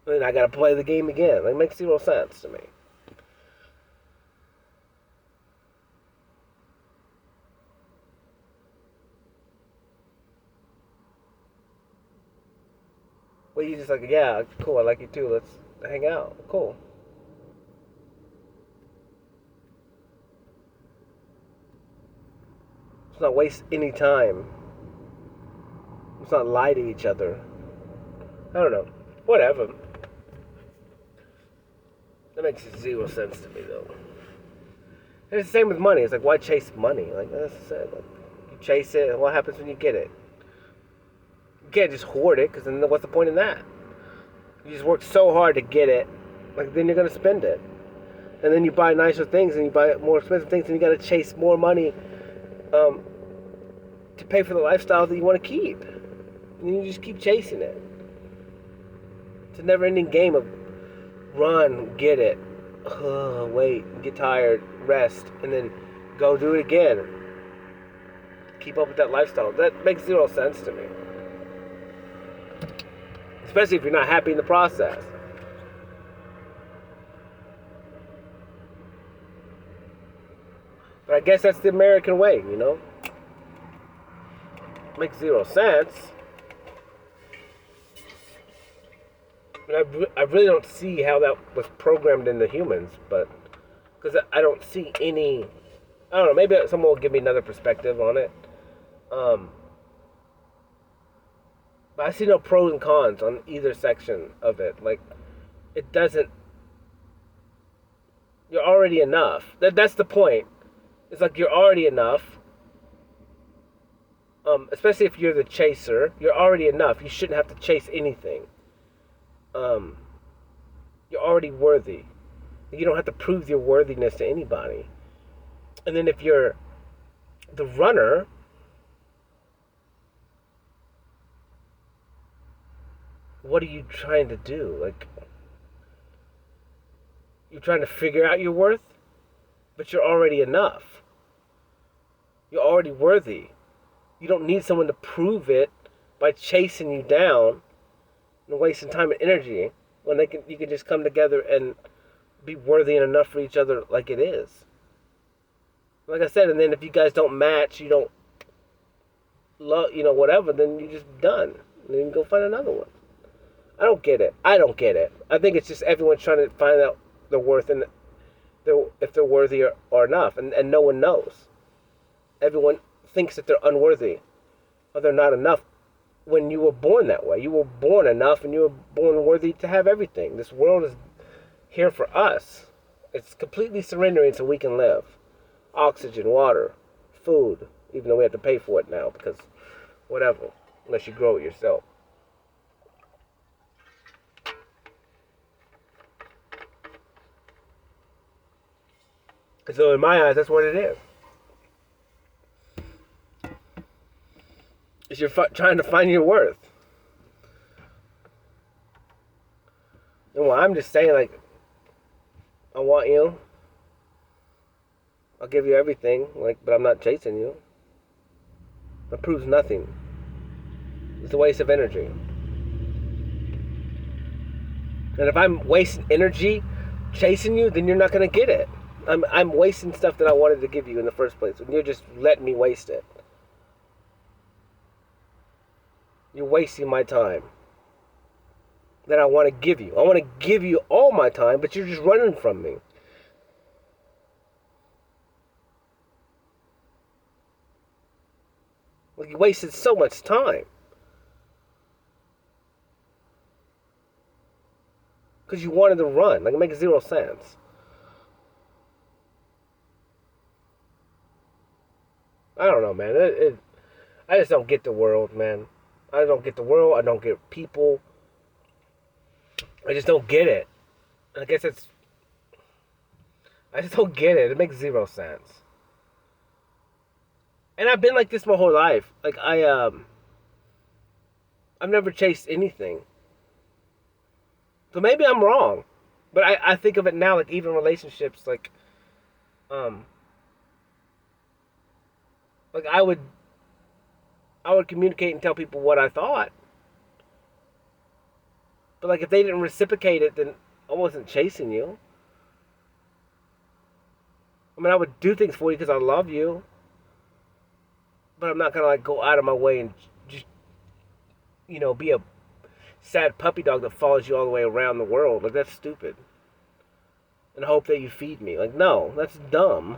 And then I got to play the game again. Like, it makes zero sense to me. Well, you just like, yeah, cool, I like you too. Let's hang out. Cool. Let's not waste any time. Let's not lie to each other. I don't know. Whatever. That makes zero sense to me, though. And it's the same with money. It's like, why chase money? Like, that's it. Like, you chase it, and what happens when you get it? You can't just hoard it, because then what's the point in that? You just work so hard to get it, like, then you're going to spend it. And then you buy nicer things, and you buy more expensive things, and you got to chase more money to pay for the lifestyle that you want to keep. And you just keep chasing it. It's a never-ending game of run, get it, wait, get tired, rest, and then go do it again. Keep up with that lifestyle. That makes zero sense to me. Especially if you're not happy in the process. But I guess that's the American way, you know? Makes zero sense. I really don't see how that was programmed into humans, but because I don't see any. I don't know. Maybe someone will give me another perspective on it. But I see no pros and cons on either section of it. Like, it doesn't. You're already enough. That's the point. It's like you're already enough. Especially if you're the chaser, you're already enough. You shouldn't have to chase anything. You're already worthy. You don't have to prove your worthiness to anybody. And then if you're the runner, what are you trying to do? Like, you're trying to figure out your worth, but you're already enough. You're already worthy. You don't need someone to prove it by chasing you down and wasting time and energy when you can just come together and be worthy and enough for each other like it is. Like I said, and then if you guys don't match, you don't love, whatever, then you're just done. And then you can go find another one. I don't get it. I think it's just everyone's trying to find out their worth, and they're worthy or enough, and no one knows. Everyone thinks that they're unworthy or they're not enough. When you were born that way, you were born enough, and you were born worthy to have everything. This world is here for us. It's completely surrendering so we can live. Oxygen, water, food, even though we have to pay for it now because whatever, unless you grow it yourself. So in my eyes, that's what it is. Is you're trying to find your worth. And well, I'm just saying, like, I want you. I'll give you everything, like, but I'm not chasing you. That proves nothing. It's a waste of energy. And if I'm wasting energy chasing you, then you're not going to get it. I'm wasting stuff that I wanted to give you in the first place, and you're just letting me waste it. You're wasting my time that I want to give you. I want to give you all my time, but you're just running from me. Like, you wasted so much time. Because you wanted to run. Like, it makes zero sense. I don't know, man. I just don't get the world, man. I don't get the world. I don't get people. I just don't get it. I guess it's... I just don't get it. It makes zero sense. And I've been like this my whole life. Like, I've never chased anything. So maybe I'm wrong. But I think of it now, like, even relationships, like I would communicate and tell people what I thought. But, like, if they didn't reciprocate it, then I wasn't chasing you. I mean, I would do things for you because I love you. But I'm not going to, like, go out of my way and just, be a sad puppy dog that follows you all the way around the world. Like, that's stupid. And hope that you feed me. Like, no, that's dumb.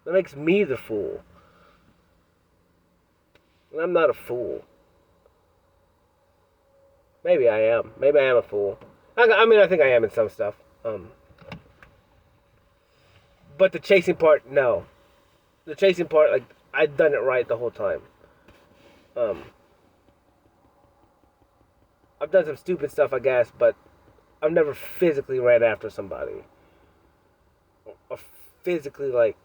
That makes me the fool. And I'm not a fool. Maybe I am. Maybe I am a fool. I mean, I think I am in some stuff. But the chasing part, no. The chasing part, like, I've done it right the whole time. I've done some stupid stuff, I guess, but I've never physically ran after somebody. Or physically, like,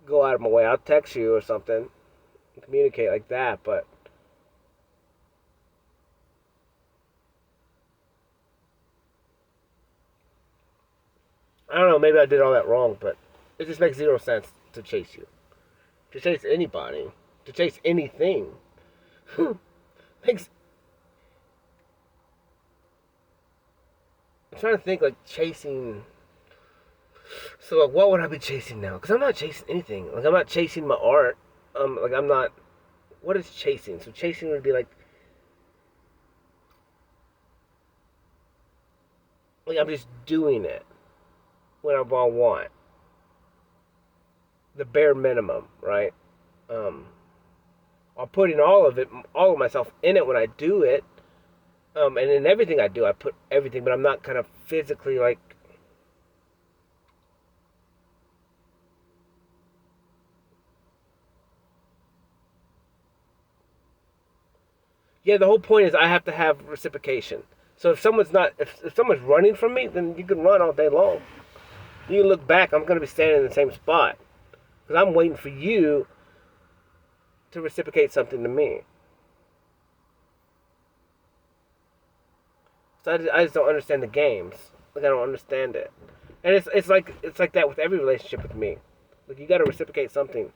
go out of my way. I'll text you or something and communicate like that, but I don't know, maybe I did all that wrong, but it just makes zero sense to chase you. To chase anybody. To chase anything. makes... I'm trying to think, like, chasing... So, like, what would I be chasing now? Because I'm not chasing anything. Like, I'm not chasing my art. Like, I'm not... What is chasing? So, chasing would be, like, I'm just doing it when I want. The bare minimum, right? I'm putting all of myself in it when I do it. And in everything I do, I put everything, but I'm not kind of physically, like... Yeah, the whole point is I have to have reciprocation. So if someone's running from me, then you can run all day long. You can look back, I'm going to be standing in the same spot. Because I'm waiting for you to reciprocate something to me. So I just don't understand the games. Like, I don't understand it. And it's like that with every relationship with me. Like, you got to reciprocate something.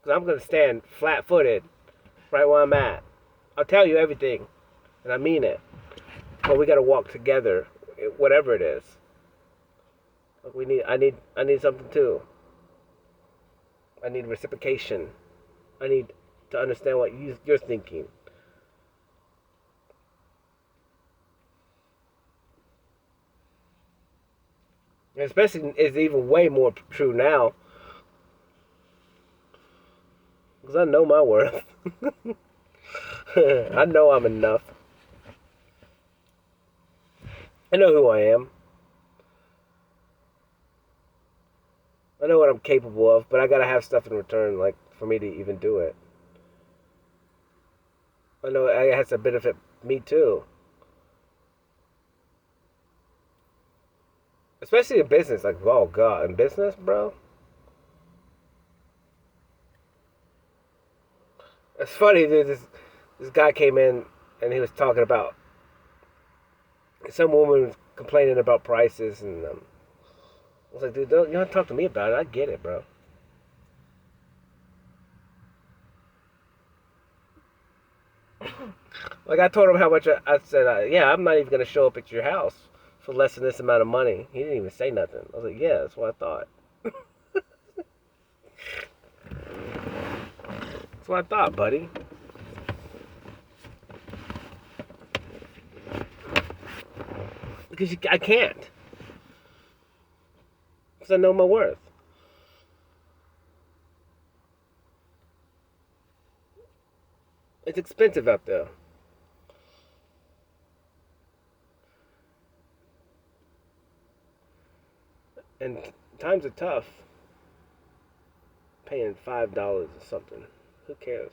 Because I'm going to stand flat-footed right where I'm at. I'll tell you everything. And I mean it. But we got to walk together, whatever it is. Like, I need something too. I need reciprocation. I need to understand what you're thinking. Especially, it's even way more true now because I know my worth. I know I'm enough. I know who I am. I know what I'm capable of, but I gotta have stuff in return, like for me to even do it. I know it has to benefit me too, especially in business. Like, oh god, in business, bro. It's funny. This guy came in and he was talking about some woman was complaining about prices, and I was like, dude, you don't talk to me about it. I get it, bro. Like I told him how much I said. Yeah, I'm not even gonna show up at your house for less than this amount of money. He didn't even say nothing. I was like, yeah, that's what I thought. That's what I thought, buddy. Because I can't. Because I know my worth. It's expensive out there. And times are tough. Paying $5 or something. Who cares?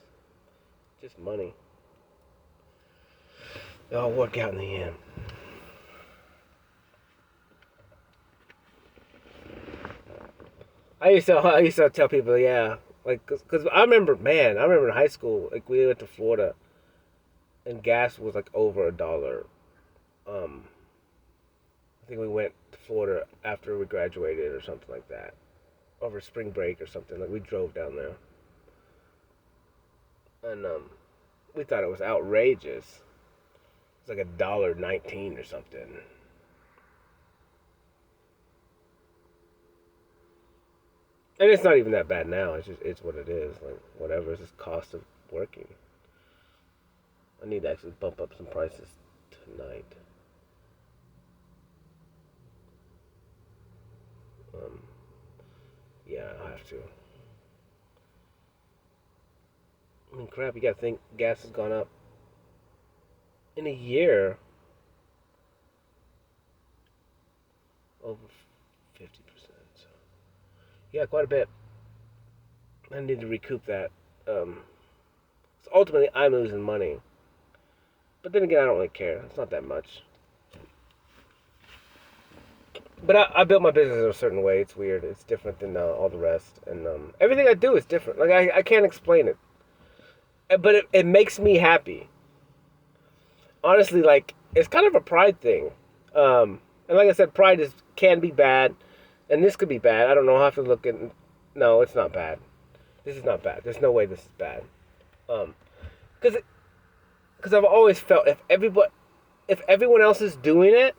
Just money. It'll all work out in the end. I used to tell people, yeah, like, cause I remember, man, I remember in high school, like we went to Florida, and gas was like over $1. Um, I think we went to Florida after we graduated or something like that, over spring break or something. Like we drove down there, and we thought it was outrageous. It's like $1.19 or something. And it's not even that bad now. It's what it is. Like whatever. It's just cost of working. I need to actually bump up some prices tonight. Um, yeah, I have to. I mean, crap. You gotta think gas has gone up in a year over 50%. So yeah, quite a bit. I need to recoup that. So ultimately, I'm losing money. But then again, I don't really care. It's not that much. But I built my business in a certain way. It's weird. It's different than all the rest, and everything I do is different. Like I can't explain it, but it makes me happy. Honestly, like it's kind of a pride thing. And like I said, pride can be bad, and this could be bad. I don't know how to look at. No, it's not bad. This is not bad. There's no way this is bad. Um, because I've always felt if everyone else is doing it,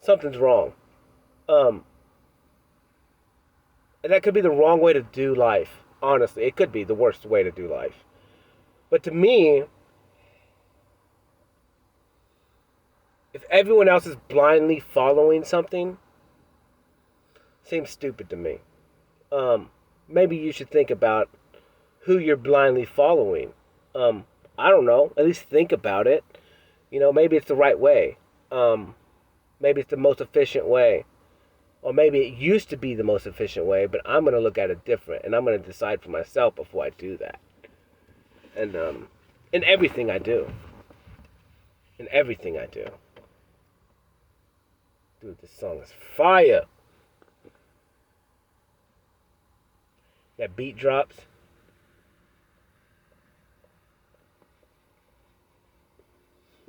something's wrong. Um, and that could be the wrong way to do life. Honestly, it could be the worst way to do life. But to me, if everyone else is blindly following something, seems stupid to me. Um, Maybe you should think about who you're blindly following. Um, I don't know. At least think about it. Maybe it's the right way. Um, Maybe it's the most efficient way. Or maybe it used to be the most efficient way, but I'm going to look at it different. And I'm going to decide for myself before I do that. And in everything I do. In everything I do. Dude, this song is fire. That beat drops.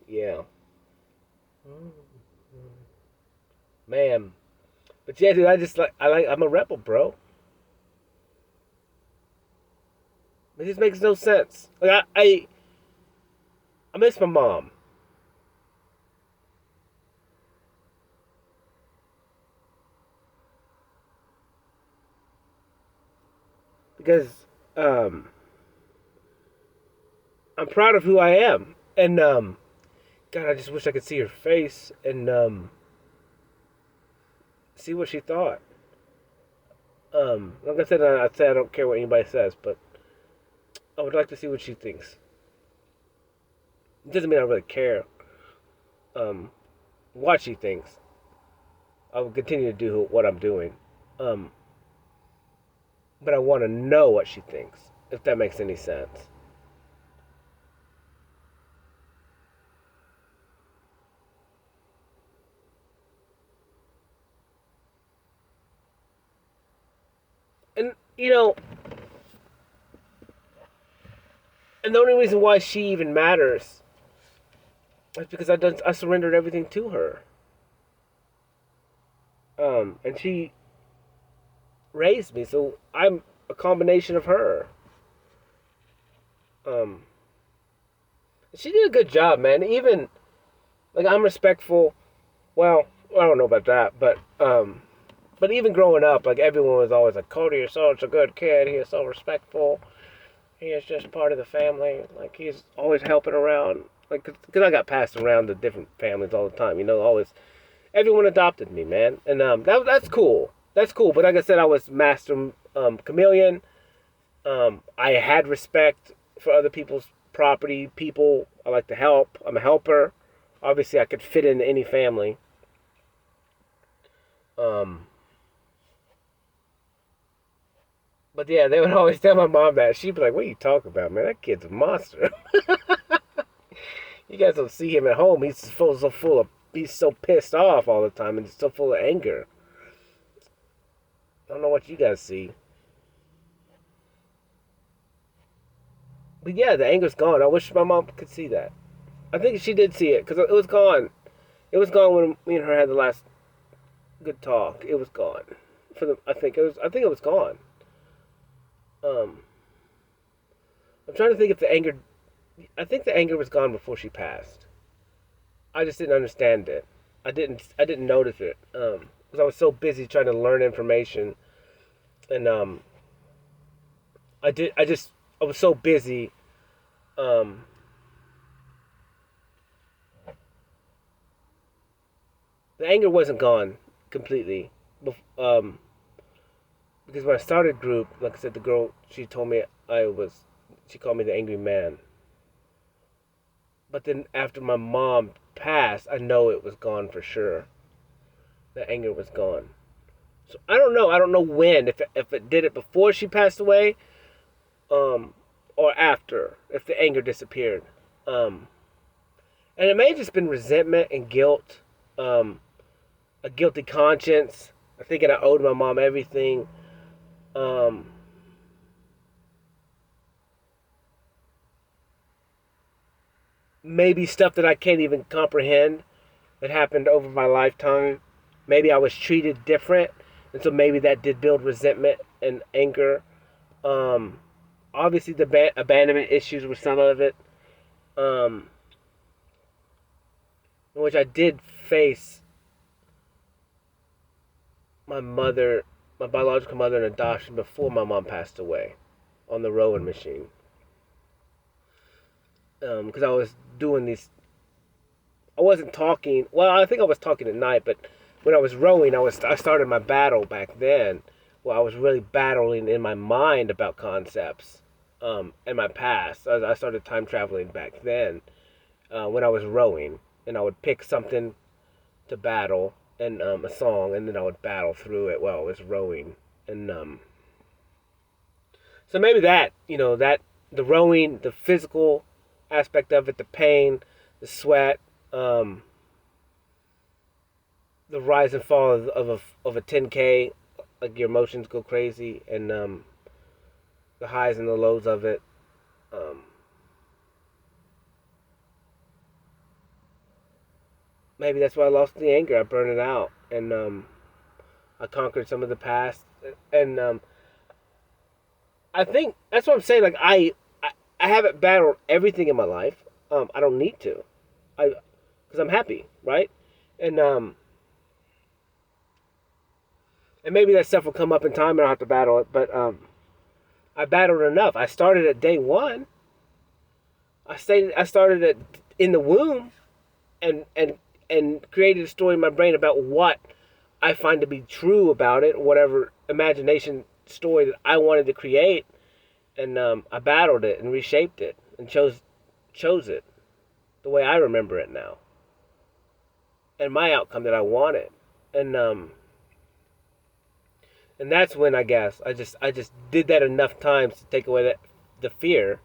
Yeah. Man. But yeah, dude, I'm a rebel, bro. It just makes no sense. Like I miss my mom. Because I'm proud of who I am. And God, I just wish I could see her face. And see what she thought. Like I said, I don't care what anybody says, but I would like to see what she thinks. It doesn't mean I really care um, what she thinks. I will continue to do what I'm doing. Um, but I want to know what she thinks, if that makes any sense. And, and the only reason why she even matters is because I surrendered everything to her. And she raised me, so I'm a combination of her. Um, she did a good job, man. Even like I'm respectful. Well, I don't know about that, but even growing up, like everyone was always like, Cody is such a good kid. He is so respectful. He is just part of the family. Like he's always helping around. Like, cause I got passed around to different families all the time. Always everyone adopted me, man, and that's cool. That's cool. But like I said, I was master chameleon. I had respect for other people's property, people. I like to help. I'm a helper. Obviously, I could fit into any family. Um, but yeah, they would always tell my mom that. She'd be like, "What are you talking about, man? That kid's a monster." You guys don't see him at home. He's so pissed off all the time and he's so full of anger. I don't know what you guys see. But yeah, the anger's gone. I wish my mom could see that. I think she did see it because it was gone. It was gone when me and her had the last good talk. It was gone. I think it was. I think it was gone. Um, I'm trying to think if the anger. I think the anger was gone before she passed. I just didn't understand it. I didn't notice it. Because I was so busy trying to learn information, and I was so busy. Um, the anger wasn't gone completely. Because when I started group, like I said, the girl she told me she called me the angry man. But then after my mom passed, I know it was gone for sure. The anger was gone. So I don't know. I don't know when. If it did it before she passed away, or after. If the anger disappeared, and it may have just been resentment and guilt, a guilty conscience, thinking I owed my mom everything. Um, Maybe stuff that I can't even comprehend that happened over my lifetime. Maybe I was treated different, and so maybe that did build resentment and anger. Um, Obviously, the abandonment issues were some of it, um, in which I did face my mother, my biological mother, in adoption before my mom passed away on the rowing machine. Because I was doing these, I wasn't talking. Well, I think I was talking at night, but when I was rowing, I started my battle back then. Well, I was really battling in my mind about concepts, in my past. I started time traveling back then, when I was rowing, and I would pick something to battle and a song, and then I would battle through it while I was rowing, and so maybe that the rowing, the physical aspect of it, the pain, the sweat, um, the rise and fall of a 10K, like your emotions go crazy, and the highs and the lows of it. Um, Maybe that's why I lost the anger. I burned it out, and I conquered some of the past, and I think that's what I'm saying. Like I haven't battled everything in my life. I don't need to, because I'm happy, right? And and maybe that stuff will come up in time, and I'll have to battle it. But I battled enough. I started at day one. I started at in the womb, and created a story in my brain about what I find to be true about it, whatever imagination story that I wanted to create, and I battled it and reshaped it and chose it the way I remember it now, and my outcome that I wanted, and that's when I guess I just did that enough times to take away that the fear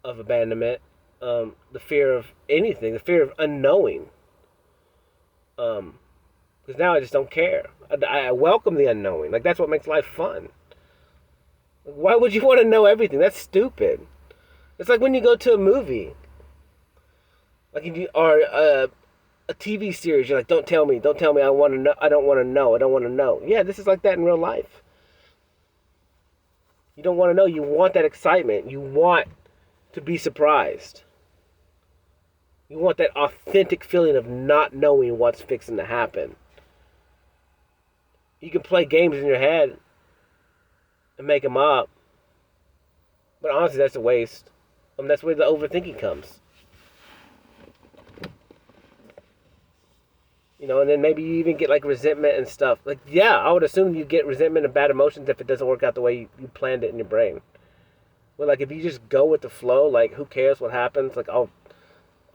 of abandonment, the fear of anything, the fear of unknowing, because now I just don't care. I welcome the unknowing. Like, that's what makes life fun. Why would you want to know everything? That's stupid. It's like when you go to a movie, like if you or a TV series. You're like, don't tell me. I want to know. I don't want to know. I don't want to know. Yeah, this is like that in real life. You don't want to know. You want that excitement. You want to be surprised. You want that authentic feeling of not knowing what's fixing to happen. You can play games in your head and make them up, but honestly, that's a waste. That's where the overthinking comes. And then maybe you even get like resentment and stuff. Like, yeah, I would assume you get resentment and bad emotions if it doesn't work out the way you planned it in your brain. Well, like if you just go with the flow, like who cares what happens? Like I'll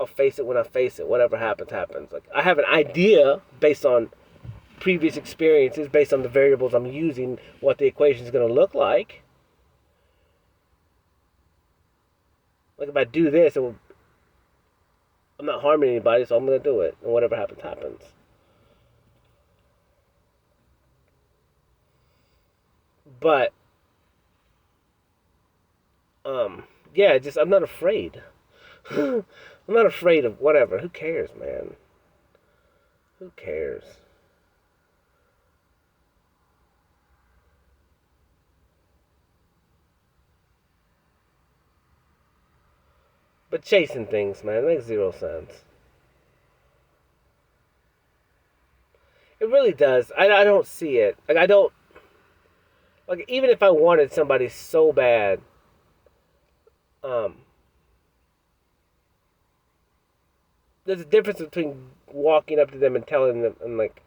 face it when I face it. Whatever happens, happens. Like I have an idea based on previous experiences, based on the variables I'm using, what the equation is going to look like. Like if I do this, I'm not harming anybody, so I'm going to do it, and whatever happens, happens. But yeah, just I'm not afraid. I'm not afraid of whatever. Who cares, man? Who cares? But chasing things, man, it makes zero sense. It really does. I don't see it. Like I don't like even if I wanted somebody so bad, um, there's a difference between walking up to them and telling them and like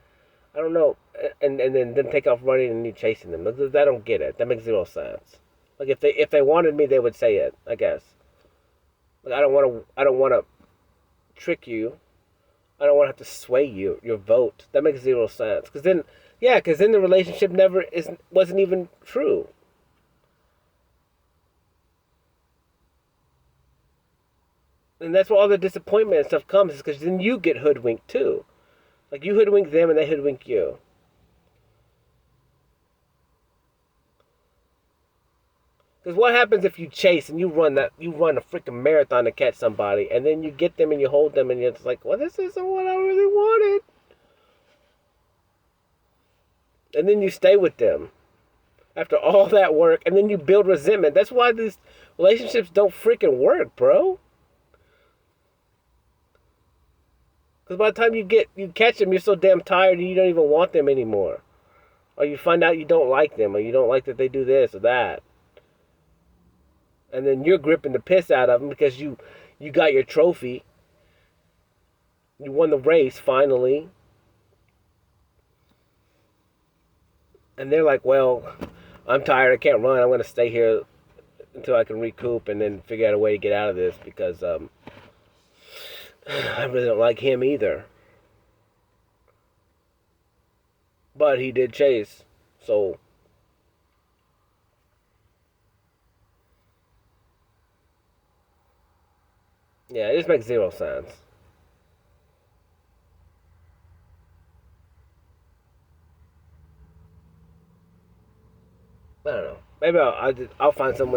I don't know, and then them take off running and you chasing them. I don't get it. That makes zero sense. Like if they wanted me, they would say it. I guess. Like I don't want to trick you. I don't want to have to sway your vote. That makes zero sense. Because then the relationship wasn't even true. And that's where all the disappointment and stuff comes, is because then you get hoodwinked too. Like you hoodwink them and they hoodwink you. Because what happens if you chase and you run a freaking marathon to catch somebody, and then you get them and you hold them and you're just like, well, this isn't what I really wanted. And then you stay with them after all that work, and then you build resentment. That's why these relationships don't freaking work, bro. Because by the time you catch them, you're so damn tired and you don't even want them anymore. Or you find out you don't like them, or you don't like that they do this or that. And then you're gripping the piss out of them because you got your trophy. You won the race finally. And they're like, well, I'm tired. I can't run. I'm going to stay here until I can recoup and then figure out a way to get out of this because I really don't like him either. But he did chase. So yeah, it just makes zero sense. I don't know. Maybe I'll find someone